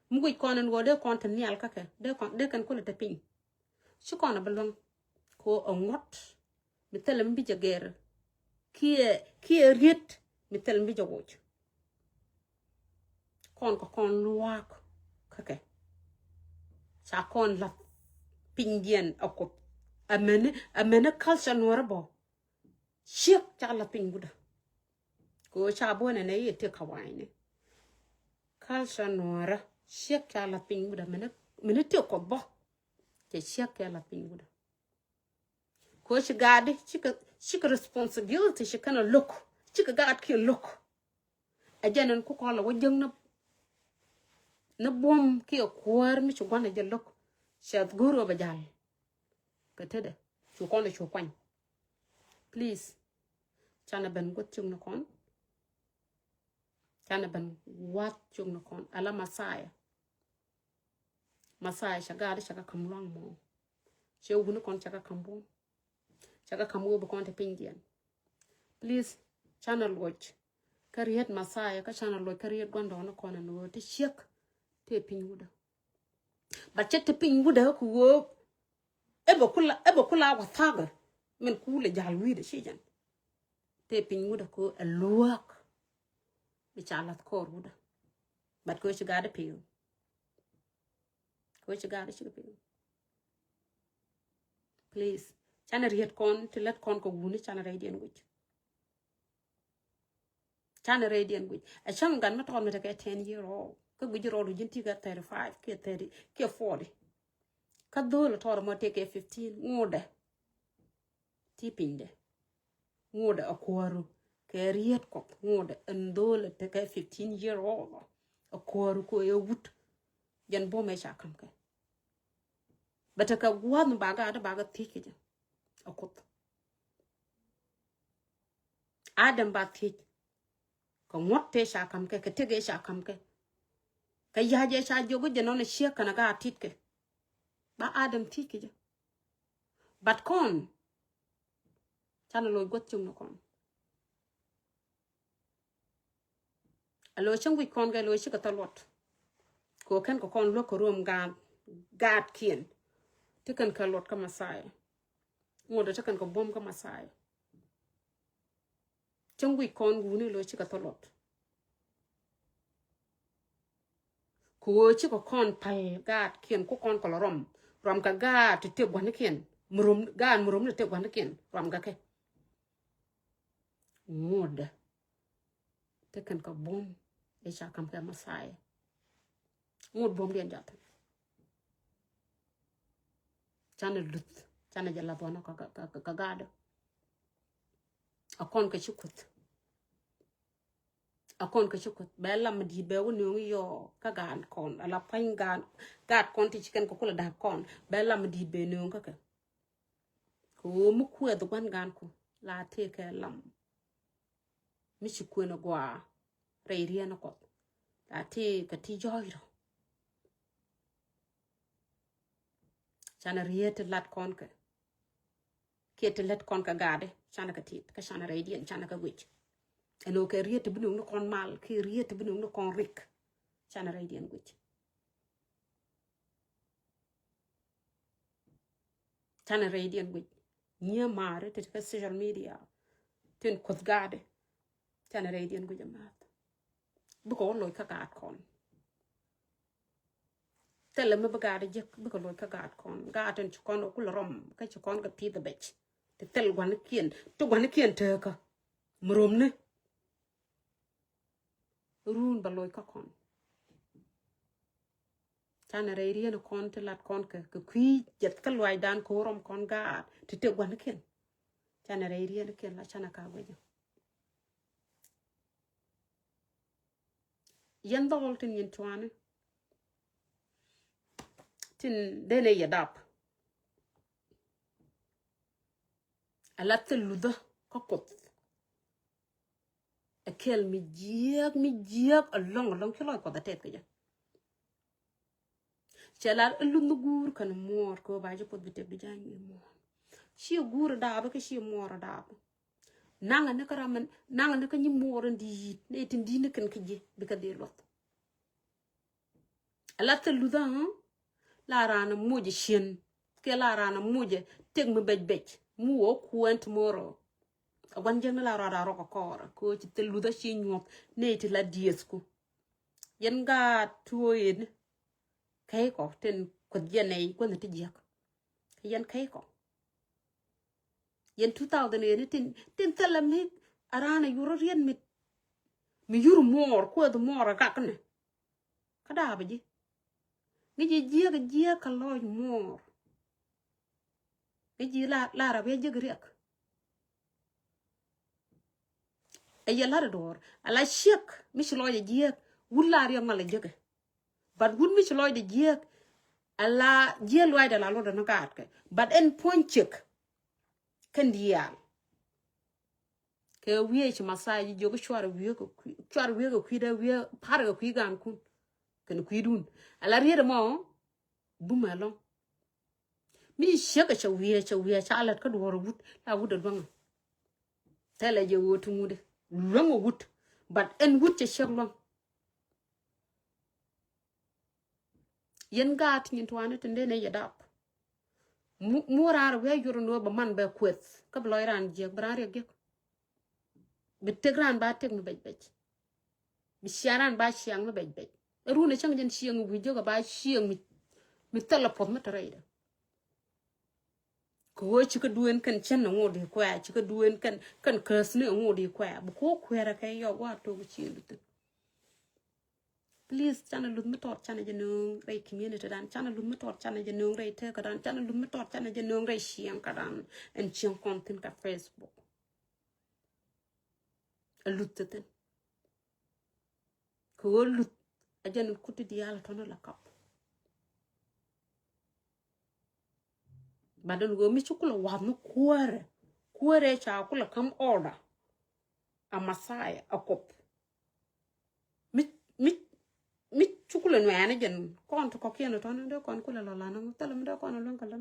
mu go kon an wo de kon tan yal ka ke de kan ko le tapin shikon balong ko ongot mi telam bi jager kie riet mi telam bi jawoch kon ko kon luak ka ke sa kon la pingien akot amene culture norabo shek chala pinguda ko chabo ne yete kawaine culture nora shek chala pinguda mene te ko bo te shek chala pinguda ko shigade shika responsibility shikana look shika gad ki look ajanan ko ko la wajang na bom ki kwar mi chugwana je look shat guru bajal katede chukon le chukwan please chana ben got chung no kon chana ben wat chung no kon ala masaya shagade shaka kamlang mo che ugu no kon chaka kambo chaka kambo be kon te pingian please chana watch kariyat masaya ka chana lo kariyat gondo no kon no te shek te pinguda ba chete pinguda ku ebo kula wa thaga men kule jalwi de shijan te pinguda ko aluak bi chalat ko ruda bat ko shiga da piyo ko shiga da shiga piyo please chana riet kon to let kon ko wuni chana radian wich a cham gan ma ton me take 10 year old ko gujiro ru jinti ga 35 ke 30 ke 40 ka dole tor mo take 15 ngode tipinde ngode akwaru ke riet ko ngode ndole take 15 year old akwaru ko e wut jan bo me shakam ke bataka gwan baga tike akut adam ba tik ko ngotte shakam ke tege shakam ke ka yaje sha jogo janone sheka na ga tike ba adam tike je bat kon chana lo got chung no kon alo changwi kon ga lo shi ka talot ko kan ko kon lo ko rom gad kien tikan ka lot ka masaya ngodo tikan ko bom ka masaya changwi kon gune lo shi ka talot ko chi ko kon pal gad kien ko kon ko rom ka gad te gwan kien murum te gwan kien rom ga ke ngodo tikan ko bom e sha kam ka masaya ngod bom den jata chana lut chana jala bona ka gada akon ka chukut bella mdi be woni yo ka gan kon ala pan gad kon ti chicken ko kula da kon bella mdi be no ka ko mu ku e do gan ko la te ka lam mi chi ku no gwa reiria no ko la te ka ti joiro chana riete lat kon ka kete let kon ka gade chana ka tit ka chana radian chana ka wich eno ke riete binu no kon mal ke riete binu no kon rik chana radian wich chana radian wich nya mare te ka social media ten kot gade chana radian wich mat bu ko loy ka gad kon tele me bagade jek bu ko loy ka gad kon gaten chukon ko rom ka chukon ka pi the bech te tel gwan kien to gwan kien te ka murum ne run ba loy ka kon chana re rieno kon te lat kon ka kui jet ka loy dan ko rom kon ga te te gwan ken chana re rieno ken la chana ka gwe yen dol tin yen twane tin dene yadap alat luda ka kot akel mi jiak along kilo ko da tet ka ja chala lunu gur kan mor ko ba je pot bite bijan mi mor shi gur da ba ka shi mor da ba nanga ne karaman nanga ne ka ni mor ndi ne tin di ne kan ka je bi ka de lot alat luda la rana moje shen ke la rana moje tek mi bej mu wo kuent moro wan jeng la rada ro ko ko ci te luda shi nyop ne ti la diesku yen ga tuoyin kay ko ten ko yenay ko ne ti jek yen kay ko yen 2000 tin talam hik arana yuro rien mi yuru mor ko do mor ga kne kada ba ji ngi ji ka loy mor ngi la ra be je grek e yela dor ala shek mi shlo ye ji wulla ri mala jege but wun mi shlo de ji ala je loy de la lo de no gat ke but en point check kan dial ke wiye ci masai jogo chwar wiye ko kwida wiye par ko kwigan kun kan kwidun ala riere mo bumalo mi sheka cha wiye cha alat ka doro wut la wut dong tele je wotu mude longo wut but en wut cha sheglong yen gat nyin twane tende ne yadap murar we yoro no ba man ba kwet ka bloiran je brare ge bitegran ba tek no bej bi sharan ba shiang no bej runa chang jen shiang wi joga ba shiang mi telepon ma tare ko ci ka duen kan chen no de kwa ci ka duen kan kes ne ngodi kwa bu ko kwera kay yo wa to ci lut please channel lut mi tot channel jenung ray community dan channel lut mi tot channel jenung ray te ka dan channel lut mi tot channel jenung ray shiang ka dan en chiang content ka Facebook lut te ko lut ajan kuti diala tono la kap badan go mi chukula wa no kuore cha kula kam order a masaya a kop mi chukula no ane jen kon to kokien to no de kon kula la no talam de kon lon kala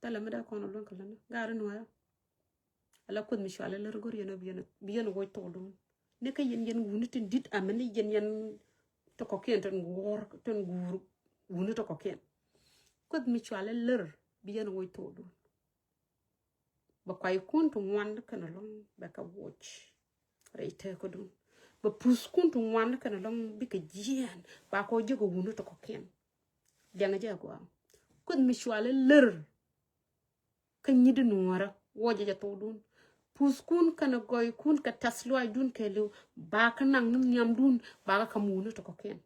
talam de kon lon kala gar no ala kun mi shala le gor yeno bieno go to do ne ka yen wunitin dit amene yen to kokien ton gor ton guru wunu to kokien kod mi chwale ler bien woy todo ba kwai kuntu wand kana long ba ka watch reite ko dun ba pus kuntu wand kana long bi ka jian ba ko jego wunu to ko ken janga jago kod mi chwale ler kan nyidi nuara woje ja to dun pus kun kana goy kun ka taslo ay dun kelu ba ka nang nyam dun ba ka kamunu to ko ken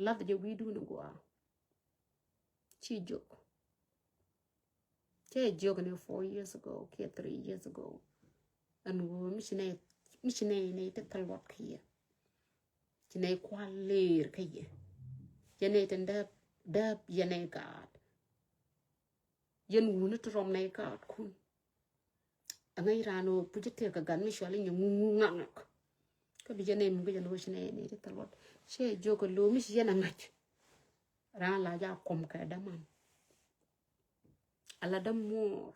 lad je wi dun go Chi joke ne 4 years ago, 3 years ago. And we missionary ne te talwat kiye. Jene kwa ler kiye. Jene ten dab jene gad. Yen wunu to rom ne gad kun. Angai rano pujete ka gan mishwali nyu ngak. Ka bi jene mu jene missionary ne te talwat. Che joke lo mish jene ngach. Ran la ja kom ka daman ala damor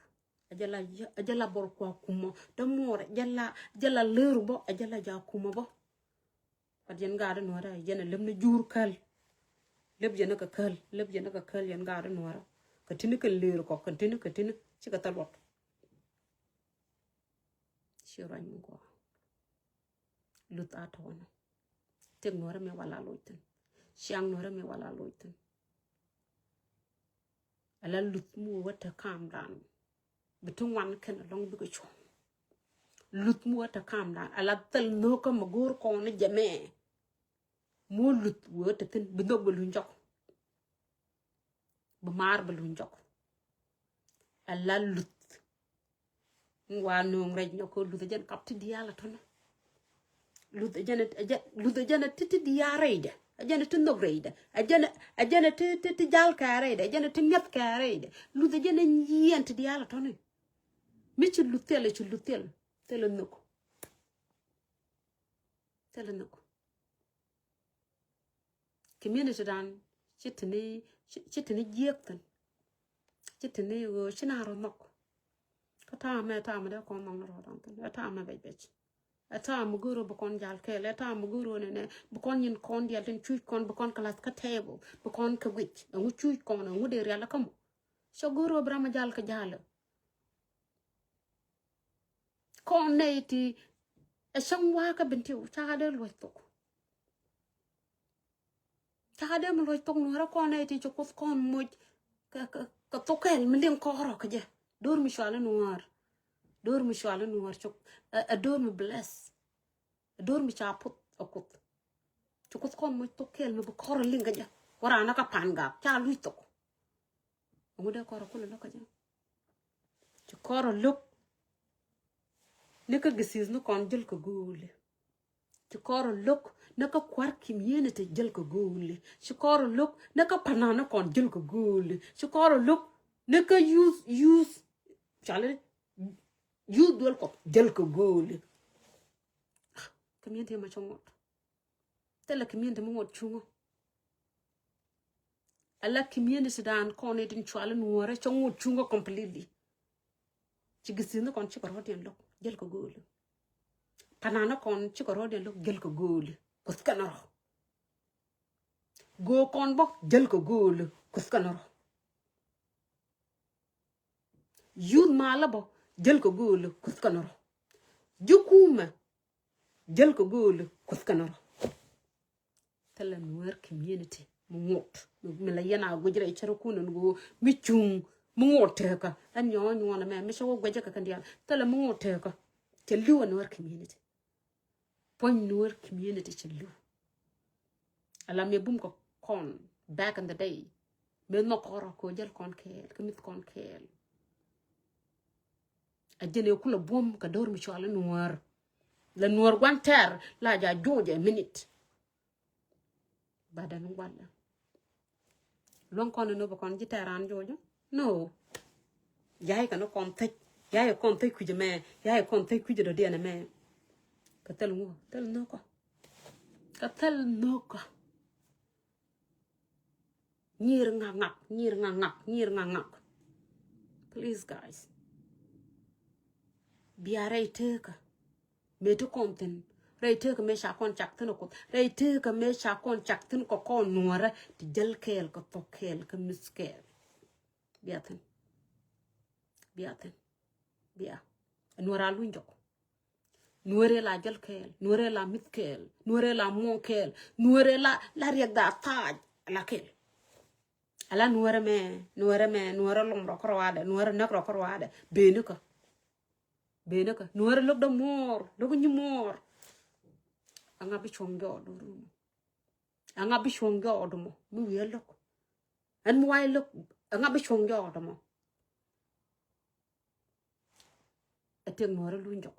ajala bor kwa kuma damor jala leru bo ajala ja kuma bo pat yen gaada nora yen lemne jur kal leb yen ka kal yen gaada nora ka tini ka leru ko ka tini ci ka talbot ci rañ ko lut atona tek nora me wala loiten siang nora me wala loiten ala lut mu wata calm down betun wan kan long bi ko lut mua ta calm down ala tel no ka magor ko na jame mo lut wo ta tin bi no lu njok ba mar ba lu njok ala lut wa no rej no ko lut jen kap ti diala ton lut jana ti diare ajana ti no reide ajana ti jal ka reide ajana ti nyat ka reide lut jana yent diala ton mi ci lutel tele noko community dan chitini jiektan chitini go chinaro nok ka ta me da kon mong ro dan ta me bej ata mu guru bu kon jal ke le ta mu guru ne bu kon yin kon dia den chu kon bu kon kala ka table bu kon ka wich ngu chu kon ngu de rela kam so guru brama jal ka jalo kon ne ti e song wa ka binti u cha de lo tok cha de mo lo tok no ra kon ne ti chu kon mo ka tokel mi len ko ro ka je dor mi shwala noir chuk dor mi bless dor mi cha put okut chu kon mo tokel mi bu ko ro linga ja wara na ka panga cha lu tok ngu de ko ro ko lo ka je chu ko ro luk neka gisis no kon jël ko góole ci koro lok naka kwar community jël ko góole ci koro lok naka panana kon jël ko góole ci koro lok naka use chale use dol ko jël ko góole community ma chongot tele community mo ngot chungo ala community dan kon e din chwala nuore chongot chungo completely ci gisis no kon ci koro den lok jël ko góole panana kon ci ko rodé lo jël ko góole ko skanaro go kon bok jël ko góole ko skanaro yud mala bo jël ko góole ko skanaro jukuma jël ko góole ko skanaro tala noir community mu ngot mi la yana go jira ci ko non go mi chung mu ngote ka an ñoo na me so go jaka kan dia tala mu ngote ka ci liwa noir community point noir community ci liwa ala me bum ko kon back in the day me no ko ro ko jël kon kel ko mit kon kel a jene ko la bom ka dor mi ci ala noir la noir wanter la ja joje minute badan wala lon kon no ba kon ji teran jojo no yaay ka no kon tej yaay kon tej ku jeme yaay kon tej ku jodo de na me ka tel ngo tel no ko ka tel no ko nyir nga ngak please guys biare teka me to konten rey teka me sha kon chak tin ko rey teka me sha kon chak tin ko kon nuora ti jel kel ko to kel ko miskel biaten bia nuora lu njok nuore la jel kel nuore la mit kel nuore la mon kel nuore la riek da taaj la kel ala nuore nuore lom ro korwade nuore nak ro korwade benuka nuore lok do mor lok ni mor anga bi chongo do anga bi chongo do mo mi wi lok an mo wai lok anga bi chongo do mo ate nuore lu njok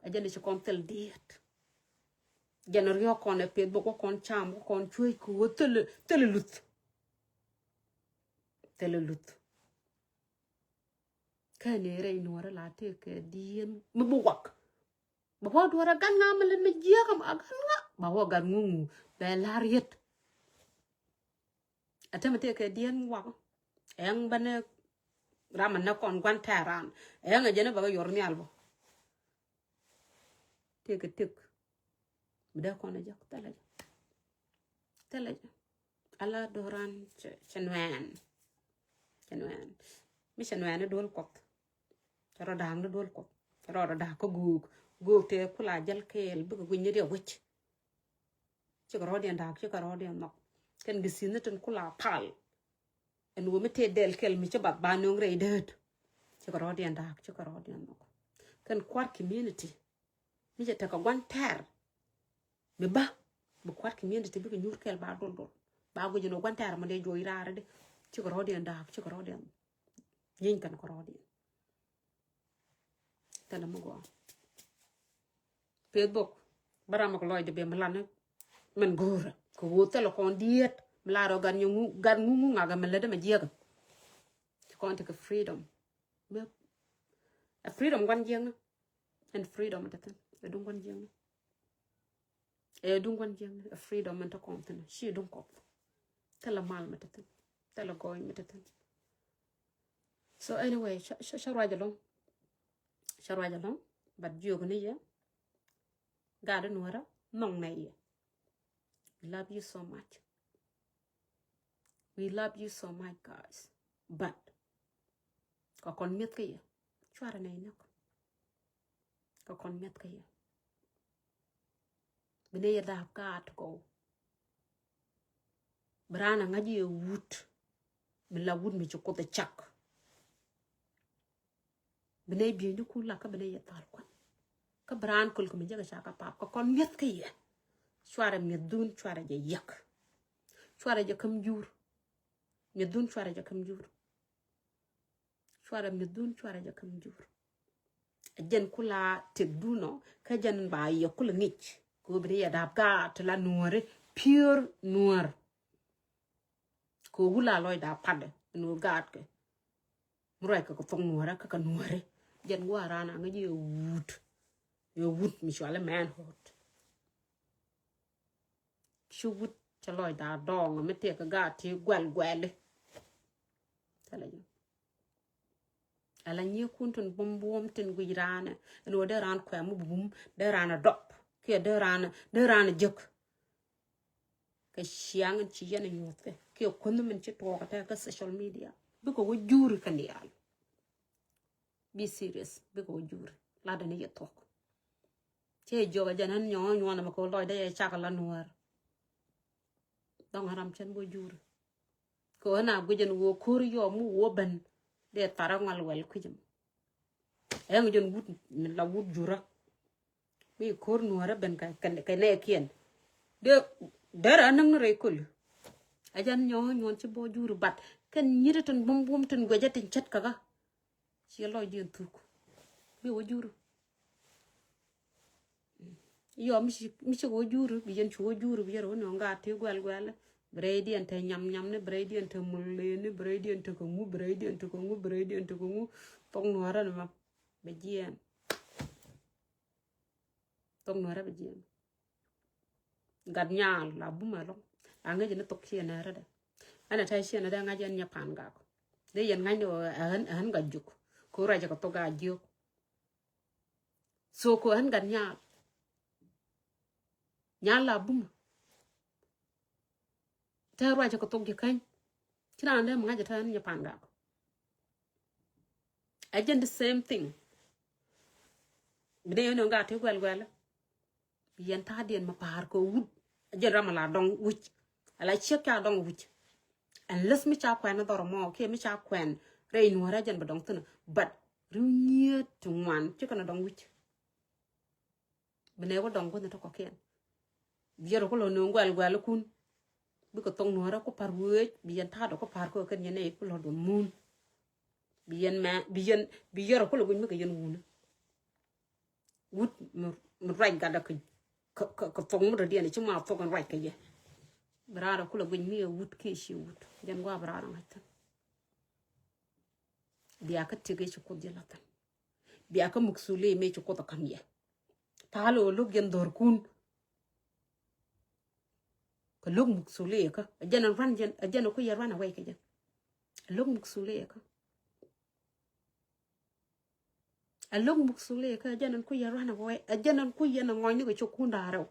ajane ci kon tel diet janar yo kon e pe boko kon cham kon chuy ko tele lut kane rey nuore la te ke diem mu bu wak ba ho duara gan nga malen me jiagam agan nga ba ho gan ngungu be lariet atama te ke dien wak en bane raman na kon gwan taran en ajene ba yor mi albo tek bida kon jak talaja ala doran chenwan mi chenwan dol kot ro dang dol kot ro da ko gu te kula jal kel bu ko nyede wuch ci ko rodien dak ci ko rodien nok ken gisine ten kula pal en wo mete del kel mi ci bat ba no ngre deut chứ có rõ điện đạc chứ có rõ điện nó cần quát community miจะta quan ter me ba bu quát community bi ko nyur kel ba dol ba go jino quan ter ma de joy ra de chứ có rõ điện đạc chứ có rõ điện yin kan ko rõ điện ta la mo go Facebook barama ko loy de be malan men gora ko wote lo kon diet mlaro gan ngu ngaga men lede ma jega ko ta freedom me a freedom wan jeng and freedom ta tan e dum wan jeng e dum wan jeng a freedom man ta kon tan shi dum ko ta la mal ma ta tan ta la goy ma ta tan so anyway sharwa jalong but jogo ni ya gada nuara nong na ya love you so much. We love you so much, guys. But có con miết cái gì? Chua ra này nó có con miết cái gì? Bên đây đã học cả to go. Brana ngaji wood. Mình là wood mình chụp có thể chắc. Bên đây biển nó cool là cái bên đây tao quan. Cái bran cool của mình chắc là cái pap có con miết cái gì? Chua ra miết dun chua ra gì yak. Chua ra gì cầm jur. Miết dun chua ra gì cầm jur. Chua ra miết dun chua ra gì cầm jur. Jen kula tegduno ka jen ba yo kula ngich ko bre ya dab ka tla nuore pure nuor ko gula loy da pade nu gat ke murai ka ko tong nuora ka nuore jen gwa rana nga yo wut mi shwale man hot shu wut chaloy da dong me te ka gat ti gwel tala yo ala nye kuntun bom tin guirana no de ran kwa mu bum de ran dop ke de ran juk ke siang chi yana nyot ke kundu men chi to ka social media bi ko juri kan yal be serious bi ko juri la da ne ye tok che joga janan nyo na ma ko loy de cha la nuar dong haram chen bo juri ko na gujen wo kur yo mu wo ban de tarangal wel kujum ay ngi jon wut min la wut jura mi kor nuara ben ka ne kien de dara nang re kul ajan nyon ci bo juru bat ken nyiratan bum tan gojatin chat kaga ci loy di tuk mi wo juru yo mi ci wo juru bi jen ci wo juru bi yero no nga te gwel Brady ante nyam ne Brady ante mulle ne Brady ante ko ngu Brady ante ko ngu tong nuara ma bejien tong nuara bejien gad nyal la buma lo anga jene tok chi na rada ana tai chi na da nga jen nyapan ga ko de yen nga no an ga juk ko ra ja ko to ga juk so ko an gad nyal la buma ta ra ko tok je kan kina ande mga je tan Japan ga again the same thing bide no ga te gwel yen ta den ma par ko wud je ramala dong wich ala cheka dong wich unless mi cha kwen do mo ke mi cha kwen re no ra jen ba dong tun but runie to wan che kana dong wich bine wo dong ko to ko ken biero ko lo no gwel kun bi ko tong nuara ko par wuj bi yen ta do ko par ko ken yene ko lo do mun bi yen ko lo gun mi ko yen wuna wut mu rai ga da ko tong mu do di ne ci ma fo gon rai ka ye brara ko lo gun mi wut ke shi wut yen gwa brara ngata bi aka tige ci ko di latan bi aka muksule me ci ko to kam ye ta lo lu gen dor kun ko lug muksule ka ajan ran jen ajan ko yer wana way ka jen lug muksule ka alug muksule ka ajan ko yer wana way ajan ko yen ngoy ni ko chokunda raw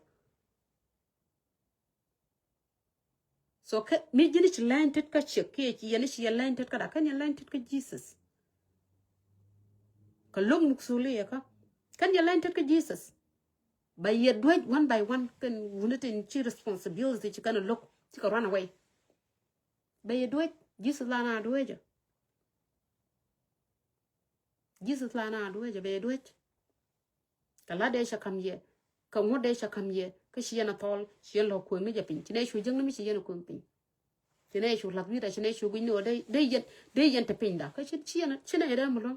so ka mi jini ci lantet ka chekke ci yen ci lantet ka da kan yen lantet ka Jesus ko lug muksule ka kan yen lantet ka Jesus by yet do it one by one can unit in responsibility you can look to run away by you do it Jesus lana do it Jesus la na duwe je be duwe kala de sha kam ye ka ngo de sha kam ye ka shi yana tol shi yan lo ko mi je pin tine shu jeng mi shi yana ko pin tine shu lat wi da tine shu gu no de yen te pin da ka shi yana chine ere mo lo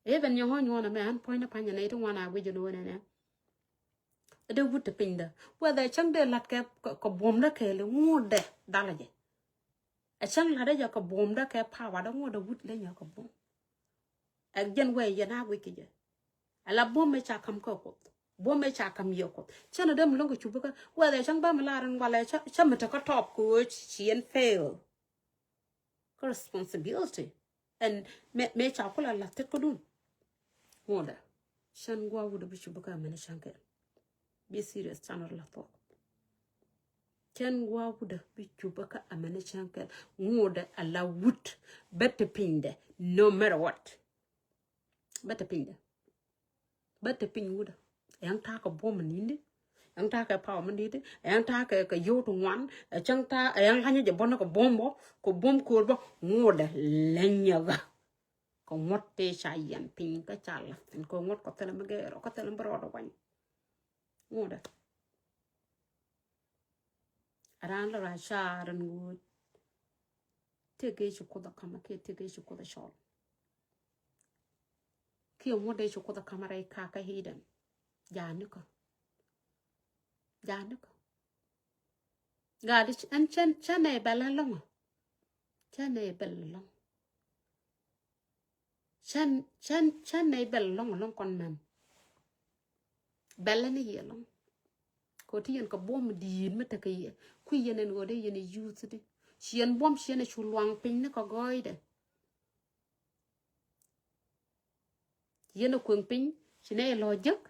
even yo ho nyo na me an point na pa nya ne to wana wi je no ne de wut te pin da wa da chang de lat ka ko bom da ke le ngo de da la je a chang la de ja ko bom da ke pa wa da ngo da wut le nya ko bom a gen we yana wi ki je ala bom me cha kam ko bom me cha kam yo ko chana dem longo chuba ka wa da chang ba malaran wala cha mata ka top ko chien fail ko responsibility and me cha ko la te ko dun ngoda chan gwa wuda bi chuba ka me chanke be serious chana la to chan gwa wuda bi chuba ka amene chanke ngoda ala wut bette pinde no matter what bette pinde bette pin wuda yang ta ka bom nindi yang ta ka pa mandite yang ta ka yo to wan chang ta yang hanya je bon ko bombo ko bom ko bo ngoda lenya ga ko ngotte cha yan pin ka chala ko ngot ko tele magero ko tele mbro do wan ngoda aran la sha ran ngu tege chu ko da kama ke tege chu ko da shol ki ngode chu ko da kamera ka hiden januko gadi an chane balalong chane balalong chane balalong long kon man balani yelong ko tiyen ko bom diin meta kay ku yenen gode yene youth de chien bom chien chu luang pin ne ko goide yene ko pin chine lo jek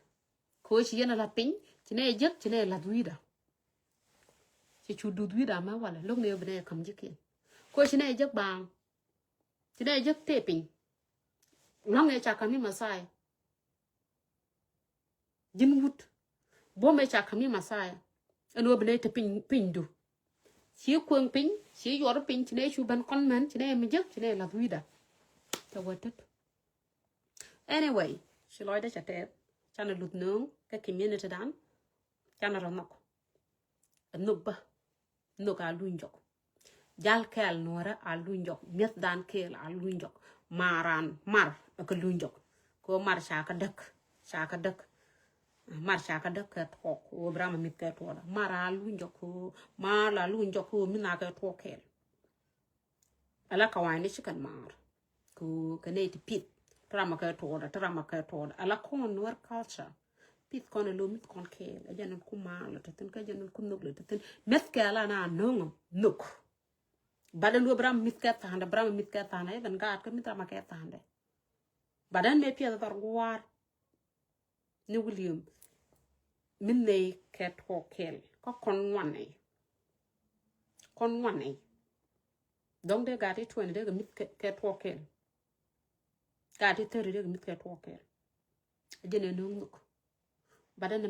ko chi yana la pin chine jek chine la duida chi chu duida ma wala long ne bne kam jikin ko chine jek bang chine jek te pin long ne cha kami masai jin wut bo me cha kami masai eno bne te pin du chi ko pin chi yor pin chine chu ban kon man chine me jek chine la duida ta watet anyway chi loy da cha te chana lut nung ka community dan chana ranok nubba nuka lunjok jal kel nora a lunjok met dan kel a lunjok maran mar ka lunjok ko mar shaka dak mar shaka dak ka to ko brama mit ka to mara lunjok ko mala lunjok ko mina ka to kel ala ka wani chikan mar ko kaneti pit trama ka to ala kon war culture pit kon lo mit kon kel ajan ku mal taten ka jan ku nok le taten met kala na nong nok badan lo bram mit ka tanda bram mit ka tanda ban ga ka mit ma ka tanda badan me pia tar war ni William min ne ka to kel ko kon wane dong de ga ti 20 de mit ka to kel ga ti 30 de mit ka to kel ajan nok badan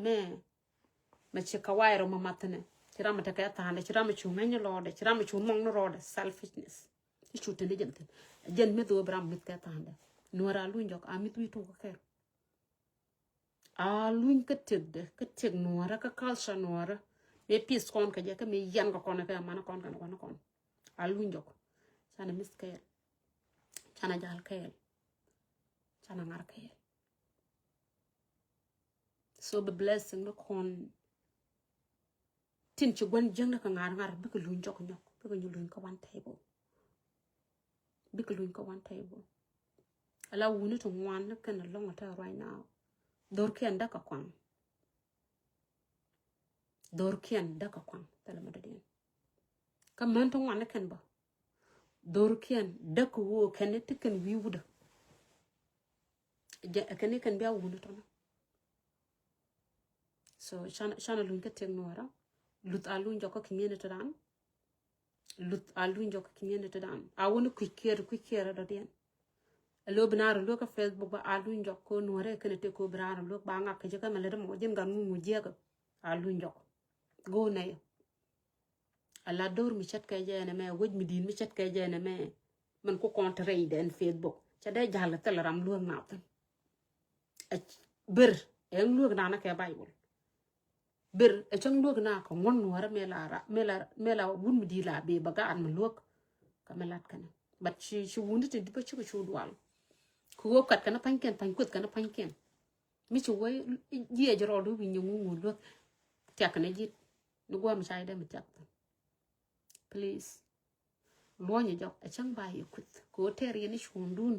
me chika wairo mamatne chira mata ka tande chira me chu menyo lode chira me chu mong no rode selfishness chu tene jen me do bram mit ka tande nora lunjok amit wi to ka a luñ ka tek nora ka kalsha nora me pis kon ka je ka me yan ka kon ka mana kon ka wana kon a lunjok sana miskel sana jal kel sana ngar kel so be blessing no kon tin ci gwan jeng na ka ngar bi ko luñ jok ñok bi ko ñu luñ ko one table ala wuni to ngwan na kan long ta right now dor ken da ka kwang tala ma den ka man to ngwan kan ba dor ken da ko wo ken te kan wi wuda je kan biya wuni to na so shana luñ ka tek nora lut alun joko community dan I want to quick care da den lo binaro lo ka Facebook ba alun joko nore kene te ko binaro lo ba nga ka je ka male mo jen gan mu je ka alun joko go na ala dor mi chat ka je na me woj mi din mi chat ka je na me man ko contre den Facebook cha de jal tel ram luong na tan ber en luong na na ke bible ber e chang luong na ko ngon nuara mela wun mi di la be baga an ma luok ka melat kana but she wounded it ba chu chu dwal ko kat kana panken pankut kana panken mi chu we ye joro do wi nyu ngu luok tek na jit nu go am sai de mi tek please lo nya jok e chang ba ye kut ko ter ye ni shundun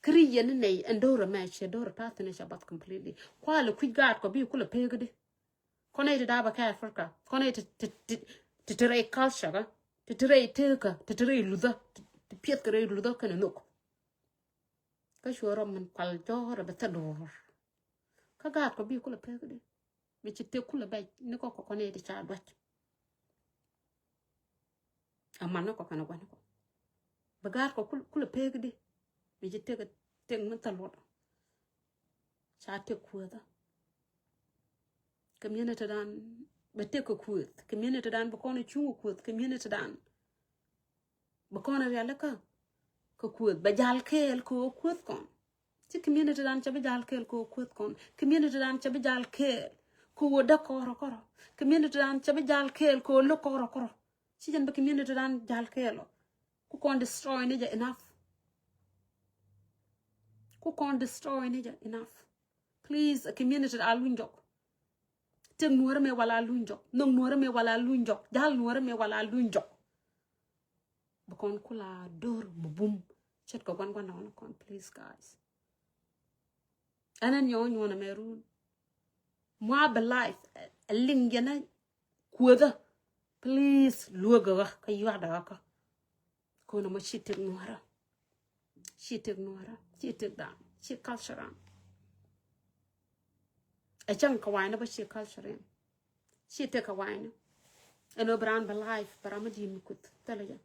kri ye ne nei endora ma che dora ta ne shabat completely kwale ku gat ko bi ku le pegde kone da ba ka afrika kone te tere culture ga te tere teka te tere luda te piet kare luda kana nok ka shoro man pal jora ba ta dor ka gat ko bi ku le pegde mi ci te ku le bay ni ko kone de cha dwat amana ko kana gwana ko ba gat ko ku le pegde mi ci te man ta lot cha te ku da community dan ba te ko kuot community dan ba kono chu kuot community dan ba kono ya ka ko kuot ba jal kel ko kuot kon ci community dan cha ba jal kel ko kuot kon community dan cha ba jal kel ko da koro community dan cha ba jal kel ko lo koro ci jan ba community dan jal kelo ku kon destroy ni ja enough ku kon destroy ni ja enough please a community alunjok teng nuara me wala lunjok nong nuara me wala lunjok dal nuara me wala lunjok bakon kula dor bubum chet ko gwan on kon please guys anan yo nyona merun mwa be life a ling yana kuoda please luoga ka yada ka ko no ma chitek nuara chitek da chi culture a chang ka wine ba chi culture chi te ka wine eno brand ba life para ma dim kut talaja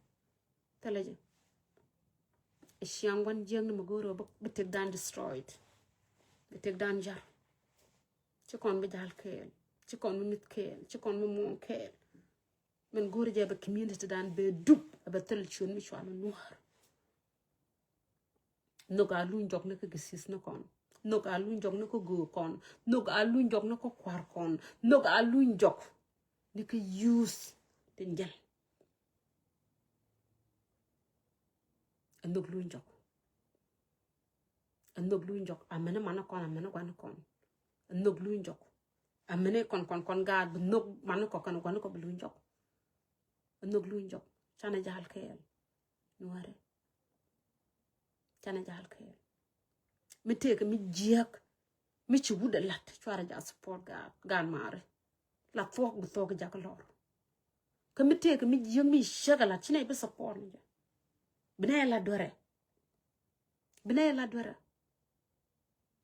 e shiang wan jeng no magoro ba tek dan destroyed ba tek dan jar ci kon ba dal kel ci kon mu mit kel ci kon mu mon kel men goro je ba community dan be dub ba tel chun mi chwa noir no ga lu njok ne ka gisis na kon no ga lu njok ne ko go kon no ga lu njok ne ko kwar kon no ga lu njok ni ko use te njel andok lu njok amene mana kon amene gwan kon andok lu njok amene kon ga nok mana ko kan gwan ko lu njok andok lu njok chana jahal kel nuare chana jahal kel mi teke mi jiak mi ci wuda lat chwara ja support ga mare la fok bu tok ja lor ka mi teke mi jiak mi shagala chine be support ni bine la dore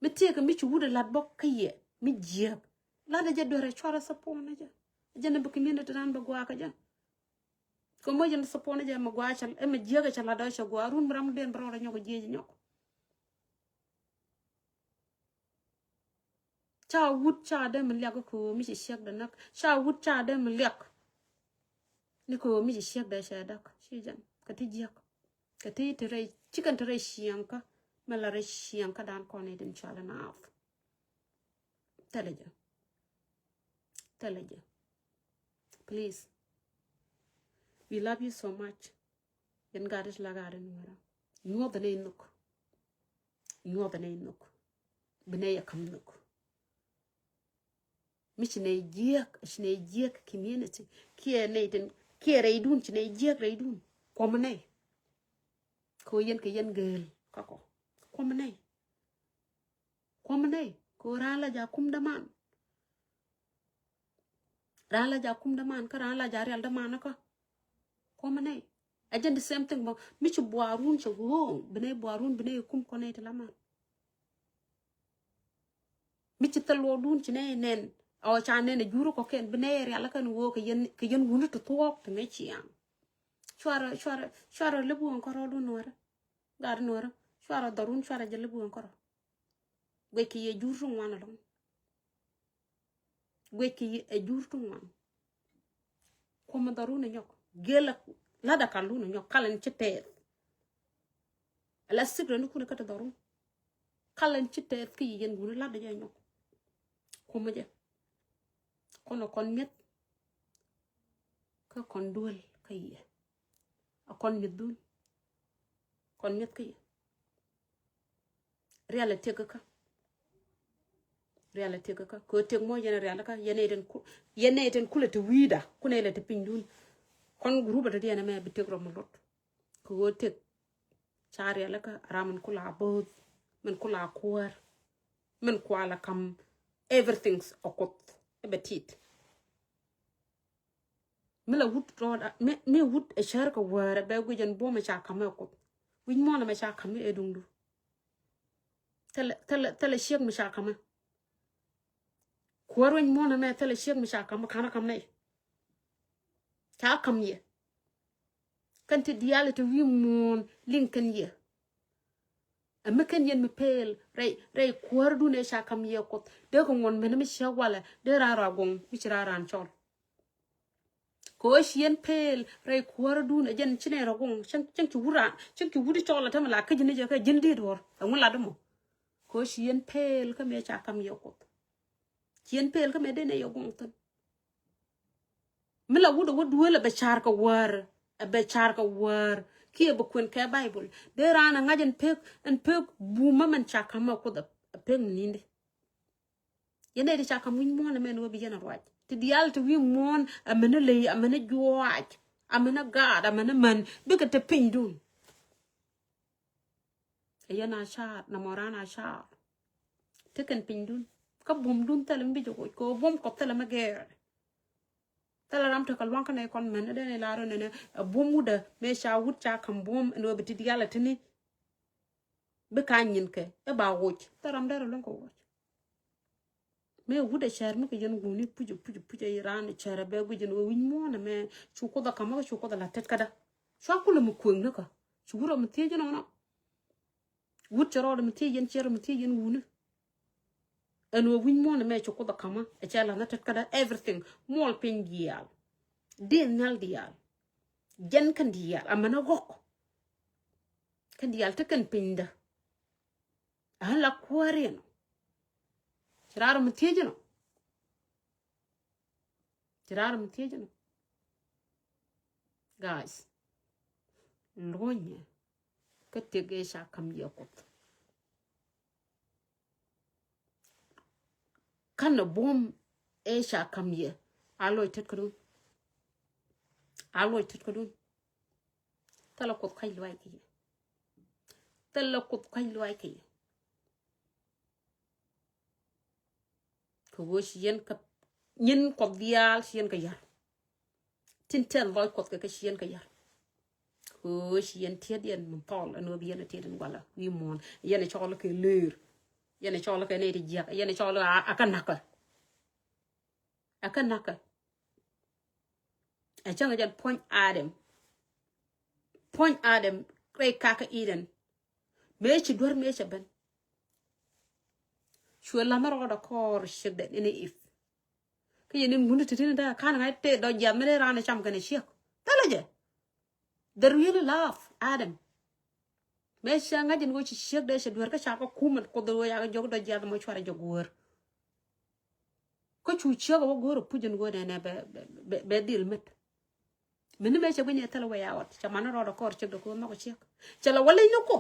mi teke mi ci wuda lat bok kaye mi jiak la da ja dore chwara support na ja jana bu community dan ba gwa ka ja ko mo jana support na ja ma gwa chal e mi jiak cha la da cha gwa run ram den bro la nyoko jeji nyoko cha wut cha de mi lek ko mi ci shek da nak cha wut cha de mi lek ni ko mi ci shek da sha dak shi jan ka ti jiak ka ti tere chicken tere shianka mala re shianka dan ko ne din chala na af teleja please we love you so much yen gadis la gaden wara nyo da ne nuk bine ya kam nuk michne jiak community kie neiden kie reidun chne jiak reidun komne ko yen ke yen gel kako komne ko rala ja kum daman ka rala ja real daman ka komne ajen the same thing ba michu boarun chago bine kum kone telaman michi talodun chne nen o chane ne juro ko ken biner yalla kan wo ke yen wunu to tok te ne chiang chwara lebu on koro do nora gar nora chwara darun chwara je lebu on koro gwe ki ye jurtu wana long gwe ki e jurtu wan ko ma darun nyok gela la da kan lu nyok kalen ci pe ala sikra nu kuna kata dorum kalan chitte ki yen guna la da nyok ko ma je kono kon met ka kon duel kay a kon met dun kon met kay reality ka reality ka ko tek mo yene real ka yene den kula te wida kuna ile te pindun kon groupe de yana me bitek ro mo lot ko tek chari la ka ramen kula bod men kula kuar men kwala kam everything's okot ebetit mela wut roda me wut e shar ka wara be gujen bo me cha kam okot win mo na me cha kam e dundu tele shek me cha kam kuar win mo na me tele shek me cha kam kana kam nei cha kam ye kan te diale te wi mon linken ye American yen me pel ray kuar du ne sha kam ye ko de ko ngon me sha wala de rara gong mi ran chol ko shien pel ray kuar du ne jen chine ro gong chen chu wura chen chu wudi chol ta mala ka jine je ka jindi dor ngon la demo ko shien pel ka me sha kam ye ko shien pel ka me de ne yo gong tan mila wudo wudu la be char ka war kia bu kwen ka bible de rana ngajen pek en pek bu maman chaka ma ko da pek ninde yene de chaka mun mo na men wo bi yana rwaj ti dial to wi mon amena le amena juaj amena gad amena man be ka te pindun yana sha na morana sha te kan pindun ka bum dun talam bi ko bom ko talam ge tala ram to kalwan kan e kon men de ne laro ne bomuda me sha wut cha kam bom no biti diala tini be kanyin ke e ba wuch taram daro lon ko wuch me wuda shar me ke yen guni puju iran chara be gujin wo win mo na me chu ko da kama chu ko da la tet kada sha kula mu kun na ka chu guro mu tie jino na wut charo da mu tie yen chero mu tie yen guni en wo win mo na me chu ko da kama e chala na tet kada everything mol pingial din nal dial jen kan dial amana gok kan dial te kan pinda ala kuareno tiraro mutijeno guys lonya ka tege sha kam yakot kana bom e sha kam ye aloy tet kadun tala ko kay loy ki ko wosh yen ka nyin ko dial sien ka yar tinten loy ko ka sien ka yar ko sien tiedien mon tol no bi yen tiedien wala wi mon yen cholo ke leur yen cholo ke ne di jak yen cholo akanaka a changa jan point adam kay kaka iden me ci dor me ci ben shu la maro da kor shigde ne if ke yen mundu tete da kan ngai te do jam me ran cham kan shek talaje they really love adam me shanga jan go ci shigde she dor ka cha ko kuman ko do ya ga jog do jam mo chwara jogor ko chu chego go goro pujun go ne be dil met mini me chego ne tala waya wat chamana ro da kor chego ko ma ko chek chala wala nyuko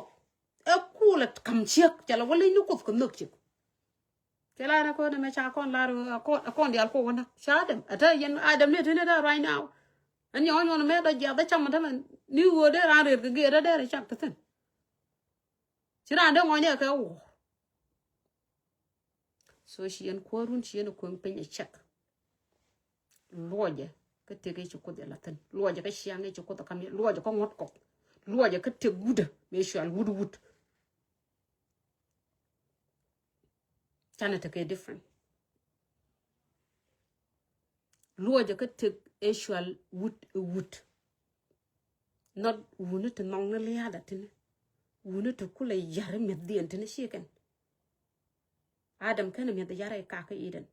e kula kam chek chala wala nyuko ko nok chek chala na ko na me cha kon laro kon di alko wona shadem ata yen adam ne tene da right now an yo no me da ja da chamata men ni wo de ran re ge da de chak taten chira ndo ngone ka wo so shi yen korun shi yen ko penye chek loje ka tege ci ko de laten loje ka shi ane ci ko ta kam loje ko ngot ko loje ka te guda me shi al wud tana take different loje ka te actual wood not wunu te nong na liya da tin wunu te kula yare meddi antene shi kan adam kana medda yare ka iden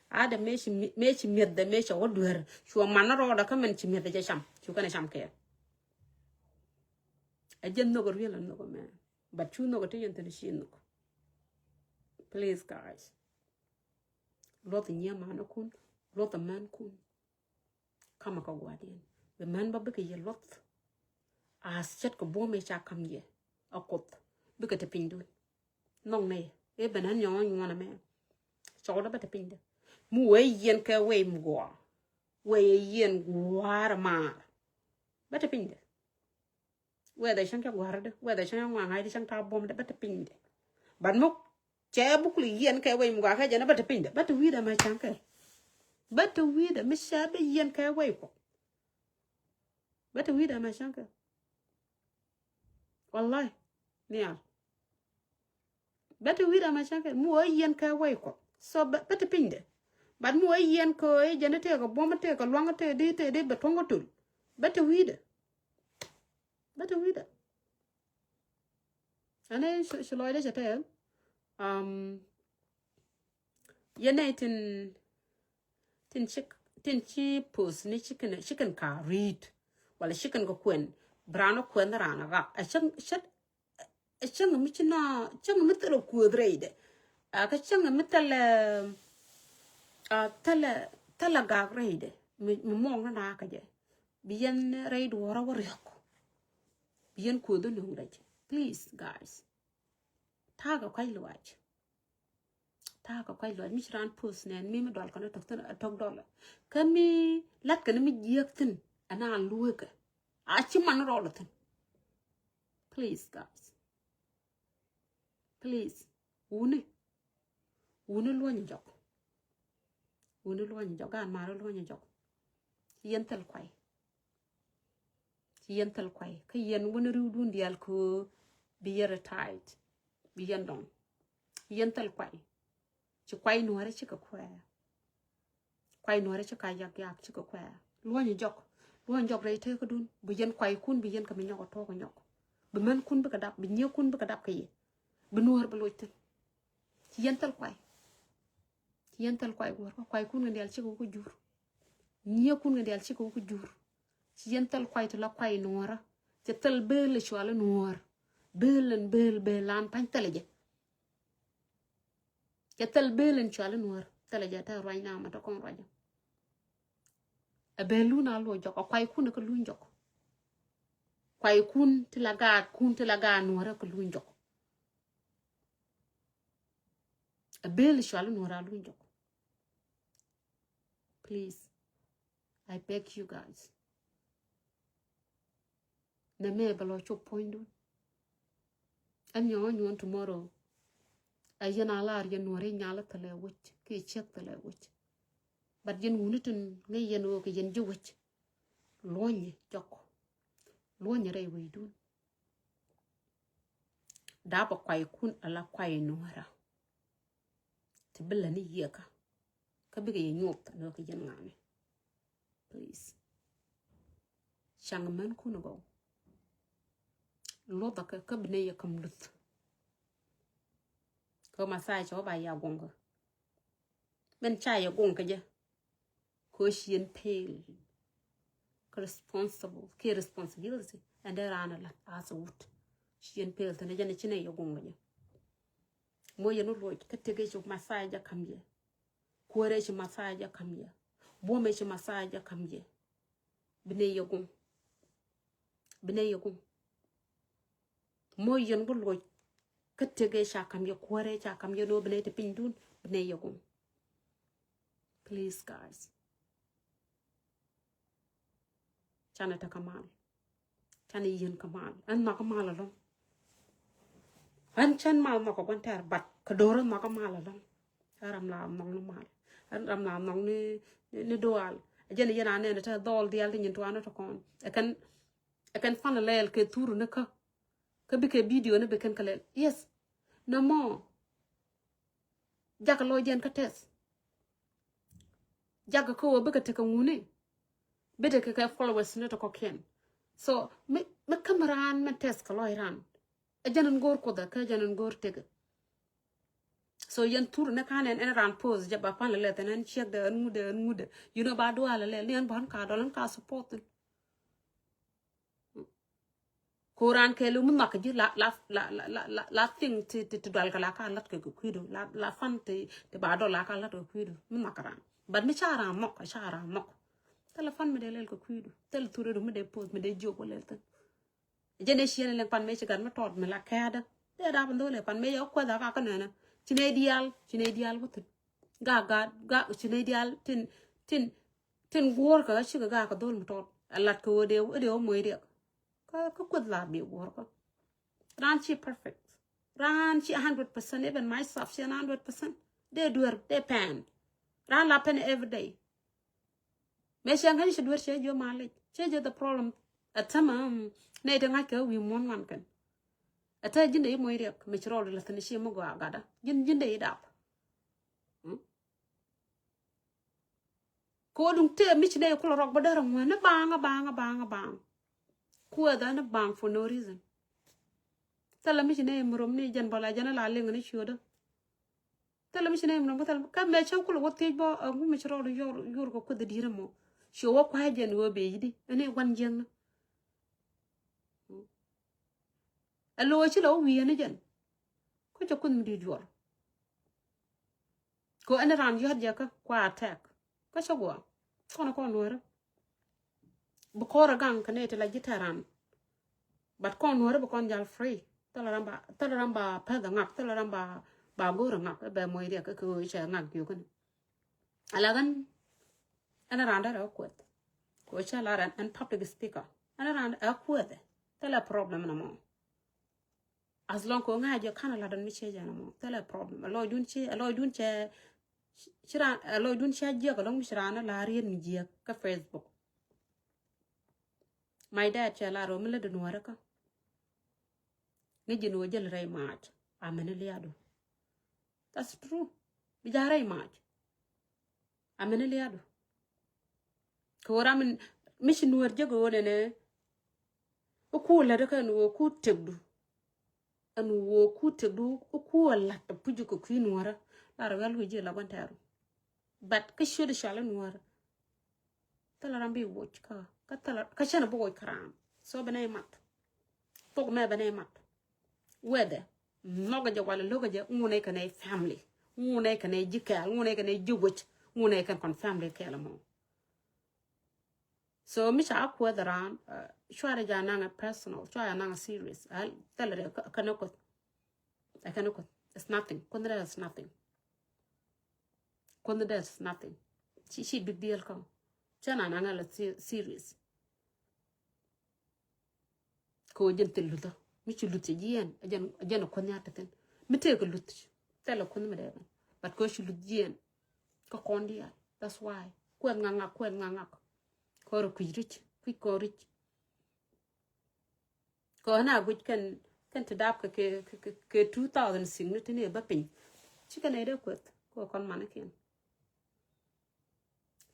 adam mechi medda mechi odwer shu manaro da kamen chi medda sham shu kana sham ke ajen no gorwela no me but you know cái chuyện shin no please guys lot nya man kun lot man kun kama ka guardian the man ba ke ye lot as chat ko bo me cha kam ye akot bi ka te pindu nong ne e banan yo ngona me so da ba te pindu mu we yen ka we mu go we yen gwar mar ba te pindu we da shan ka gwar de we da shan wa ngai de shan ta bom de ba te pindu ban mok che buk li yen ka we mu ga ka jana ba te pindu ba te wi da ma chan ka ba te wi da mi sha be yen ka we ko ba te wi da ma chan ka wallahi niya bete wida ma chanke mu yen ka way ko so bete pinde bad mu yen ko e jene te ko boma te ko longa te de betongo tul bete wida ane shloide jete yene tin chi pus ni chicken ka read wala chicken ko kwen brano kwen rana ga a chang mi china chang mi telo kudreide a ka chang mi tala ga reide mi mong na ka je bien reid wora woriok bien kudu no reide please guys taga kai luaj mi ran pus nen mi dol kana tok dol kami lat kana mi yektin ana luega a chi man rolatin please guys please une lo ni jok gan maro lo ni jok yentel kwai ka yen wona ru dun dial ko bi yere tight bi yendon yentel kwai ci kwai nuare ci ka kwai nuare ci ka yak ci ka kwa lo ni jok re te ko dun bi yen kwai kun bi yen ka mi nyoko to ko nyok bi man kun bi ka dap bi nye kun bi ka dap ka ye benuar beloiten yental kwai gor kwai kun ngel ci ko jur nye kun ngel ci ko jur yental kwai to la kwai nora te tel bel ci wala nor belan pan teleje te tel belen ci wala nor teleje ta roy na ma to kon roja e beluna lo joko kwai kun ko lu joko kwai kun tilaga nora ko lu joko a bill shall no please I beg you guys na me balo chop point do an yo tomorrow ayana lar yen nore nyala tale wich ke check tale wich but yen wunitin ngay yen wo ke yen jowich loñe joko loñe re wi dun da ba kwai kun ala kwai nora tibilla ni yeka ka biga ye nyop no ka yen ngame please changman kuno go lo da ka bne ye kam lut ko masai cho ba ya gonga men cha ye gon ka je ko shien pel responsibility and there ana la asut shien pel tane jane chine ye gonga je mo yeno lo ka tege cho masai ja kamye kore ci masaja kamya bome ci masaja kamye bine yegun mo yen bu lo katege sha kamye kore cha kamye no bine te pindun bine yegun please guys chana ta kamal chana yen kamal an ma kamal lo an chan mal ma ko bantar bat ka doro ma kamal lo aram la nong mal ram la nong ni doal jene yana ne ta dol dial tin to ana to kon e kan fan leel ke turu ne ka bi ke video ne be kan kale yes no mo jaga lo jen ka tes jaga ko be ka te ka ngune be de ka followers ne to ko ken so me kamaran me tes ka lo iran e janan gor ko da ka janan gor tege so yen tour ne kanen en ran pose jaba pan le tenen check de ngude you know ba do ala le len ban ka dolan ka support Koran ke lu mun makaji la thing to dal kala ka lat ke kuidu la fan te ba do la ka lat ko kuidu mun makaran bad mi chara mok telefon me de lel ko kuidu tel touré do me de pose me de jogo lel tan jene chiene len pan me ci gan ma tot me la kada de da bando le pan me yo ko da ka nena cine dial ko ga cine dial tin gor ka ci ga ka dol ma tot lat ko de o moy de ka kod la bi wor ko ran chi perfect ran chi 100% even myself chi 100% they pan ran la pen every day me shang han shi dur che jo malik che jo the problem atama ne de ngaka wi mon man kan ata jinde moy rek me ci rol la tan shi mo ga gada jinde dap ko dum te mi ci ne ko rok ba dara mo na banga kuwa da na bang for no reason tala mi ne mrom ni jan bala jana la lenga ni shoda tala mi ne mrom tala ka me chan ko wo te bo ngu mi chro yor ko de dira mo sho wo kwa jen wo be yidi ene wan jeng alo chi lo wi ne jan ko to kun mi di jor ko ene ran yo ja ka kwa attack ka chago ko no ra bu ko ra gang ka ne te la gitaran but kon no ba kon jal free tala ramba pa da ngak tala ramba ba go ra ngak ba moy de ka ko cha ngak yu kan ala gan ana randa ra ko cha la ran an public speaker ana randa a ko de tala problem na mo as long ko nga je kana la dan mi che jana mo tala problem alo dun che chira alo dun che je ko long mi chira na la rien mi je ka Facebook my dad cha la ro mi le de nuara ka ngeji no jël ray maaj amene liado that's true bi jaray maaj amene liado ko ramen mission wor jego wonene o ku la de kan wo ku tegdu anu wo ku tegdu o ku la ta puju ko ku nuara la rawal ho je la bantaru but ka shodo shala nuara tala rambi woch ka tala ka chana bo karam so bene mat pok me bene mat whether noga ja wala loga ja ngune kan ay family ngune kan ay jikal ngune kan ay jugoch ngune kan kon family kala mo so mi cha ko daran shwara ja nanga personal shwara nanga serious al talare kanoko it's nothing kondra is nothing she big deal ko chana nanga la serious ko jentel luta mi ci lutti jien ajan ko nyata ten mi te ko lutti tele ko mi de but ko ci lutti jien ko kondia that's why ko nganga ko ro ku rich ko na gut kan te dap ke 2000 sing ni ne ba pin ci kan ede ko kon manakin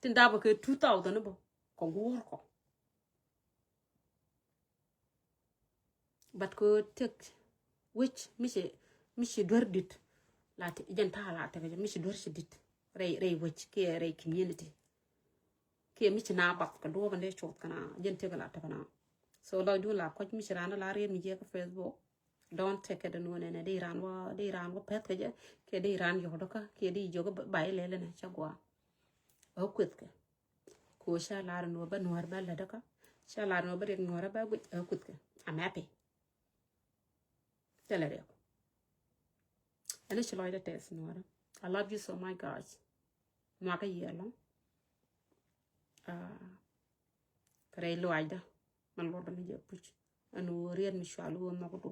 tin dap ke 2000 bo ko gor ko but ko tek which mishi dordit lati janta la ta ga mishi dorshidit rei which ke rei community ke mishi na bak ka do bande chot kana jente ga la ta kana so lo du la ko mishi rana la re mi je ko Facebook don't take it no ne de ran wa pet ke je ke de ran yo do ka ke di jogo bai le ne chagwa o kwet ke ko sha la no ba no ba la da ka sha la no ba de no ba gut o kwet ke I'm happy telere ene shlo ida tes no I love you so my gosh ma ka yelo kare lo aida man lo dama je puch anu rien mi shalu ma ko do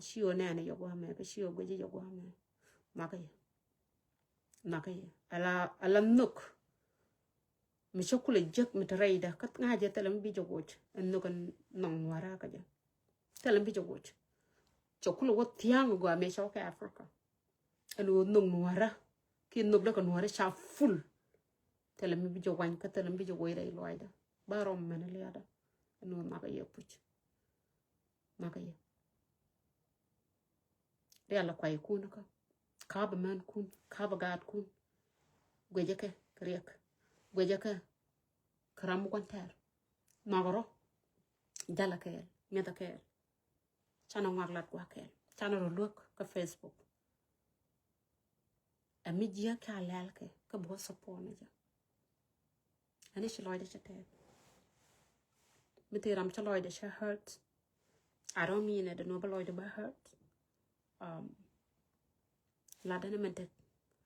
shiyo ne ne yogo me ka shiyo goje yogo me ma ka ye ala nuk mi chokule jek mi traida kat nga je telam bi jogoch en nukan nong wara ka je telam bi jogoch chokulu wo tiang go me shoka Africa anu nung nuara ki nub da ko nuara sha full tele mi bijo wan ka tele mi bijo goida iloida barom men liada anu maka ye puch maka ye reala kwai kun ka ba man kun ka ba gad kun gweje ke kriek gweje ke karam kwantar magoro dala ke nghe ta kẹo chana ngoạc lạt qua kẹo chana rồi luộc cái Facebook em mi chia cái lẹl cái bố support này chứ anh ấy chỉ nói để cho thế mi thì làm cho nói để cho hurt I don't mean it no nói để hurt là đó mình thật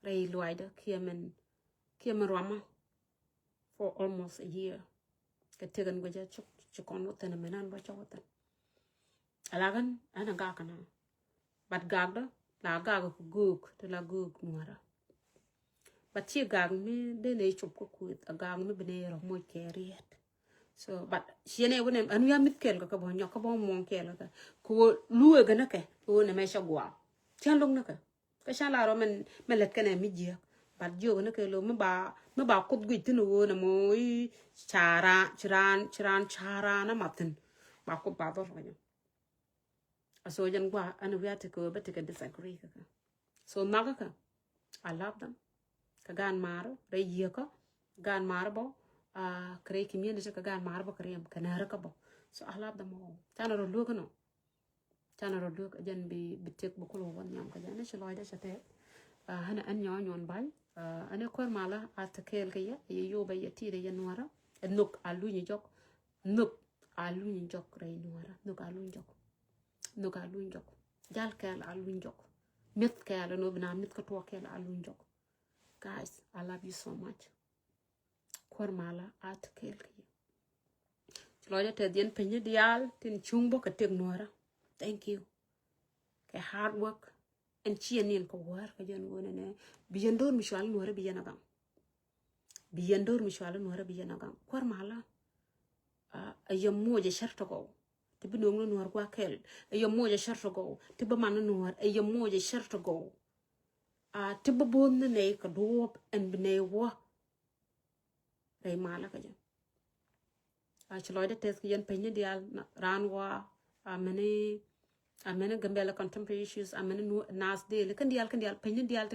rầy loài đó kia mình rama for almost a year cái tiền của giờ chụp con một tên mình ăn bao cho tên alagan anh gak kana bat gag đó là gag của gug thì là gug nuara bat chi gag mi de ne chụp ko ku gag mi bene ro moy keriet so bat siene wonen anu ya mit kel ka bo nyok ka bo mon kel ka ko luwe gana ke o ne me shagwa chan long na ka sha la ro men let kana mi je bat jo na ke lo me ba kut gui tin wo na moy chiran chara na matin ba ko ba do ro so jan gwa anu ya te ko but ka disagree ka so naga ka I love them ka gan maro re ye ko gan maro bo kre community ka gan maro bo krem ka na ka bo so I love them all tana ro lu no tana ro lu jan bi tek bu ko won nyam ka jan shi loy da shate hana an nyo nyon bay ane ko mala atakel ka ya yo bay ya ti de yanwara nuk alu ni jok nuk alu ni jok re nwara nuk alu ni jok no ga luñ jok jal kel a luñ jok mit kel no bina mit ko to kel a luñ jok guys I love you so much kor mala at kel ki lo ja te dien penye dial tin chungbo ka tek nora thank you ke hard work and chienin ko war ka jen wona ne biyendor mi shwal nora biyana gam biyendor mi shwal nora biyana gam kor mala ayamo je sharto ko tibi nong no nuar kwa kel ayo moja sharto go tibi man nuar ayo moja sharto go tibi bon ne ka dop en bne wo re mala ka jan chloide tes ki yen penye dial ran wa amene gambela contemporary issues amene nas de le kan dial penye dial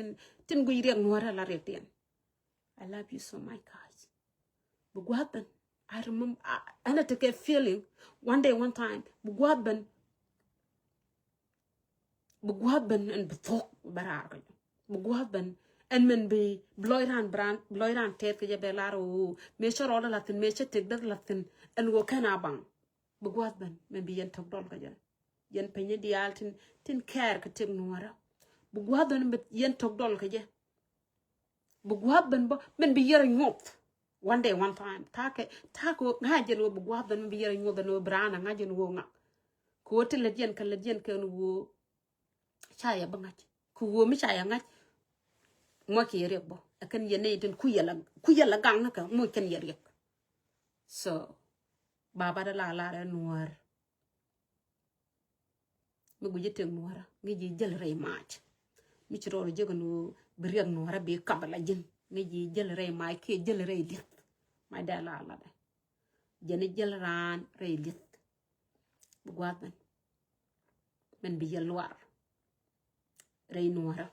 tin go yire nuar la retien I love you so much guys bu gwaben I remember I had to get feeling one day one time bugwaben and betok barar ko bugwaben and men be bloiran tet ke be laro me choro la latin me chetek dak latin en go kana bang bugwaben men bi yen tok dol ko yen penye dial tin care ke tek nuara bugwaben bet yen tok dol ko je bugwaben bo men bi yere ngop one day one time tako ngaje no bu gwab dan bi yere nyoda no brana ngaje no nga ko te le jen ke no wo chaya bangat ko wo mi chaya ngat mo ki yere bo akan yene den ku yala gang na ka mo ken yere so baba da la re noir mi gu jete noir ngi ji jel re match mi ci ro jego no bi reg noir bi kabala jin ngi ji jel re mai ke jel re dit my dad la de jeni jel ran rey lit bu gwaben men bi yel war rey nuara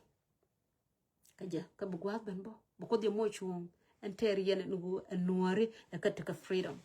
kaja ka bu gwaben bo ko de mo chuom en ter yene nugo nuari e ka freedom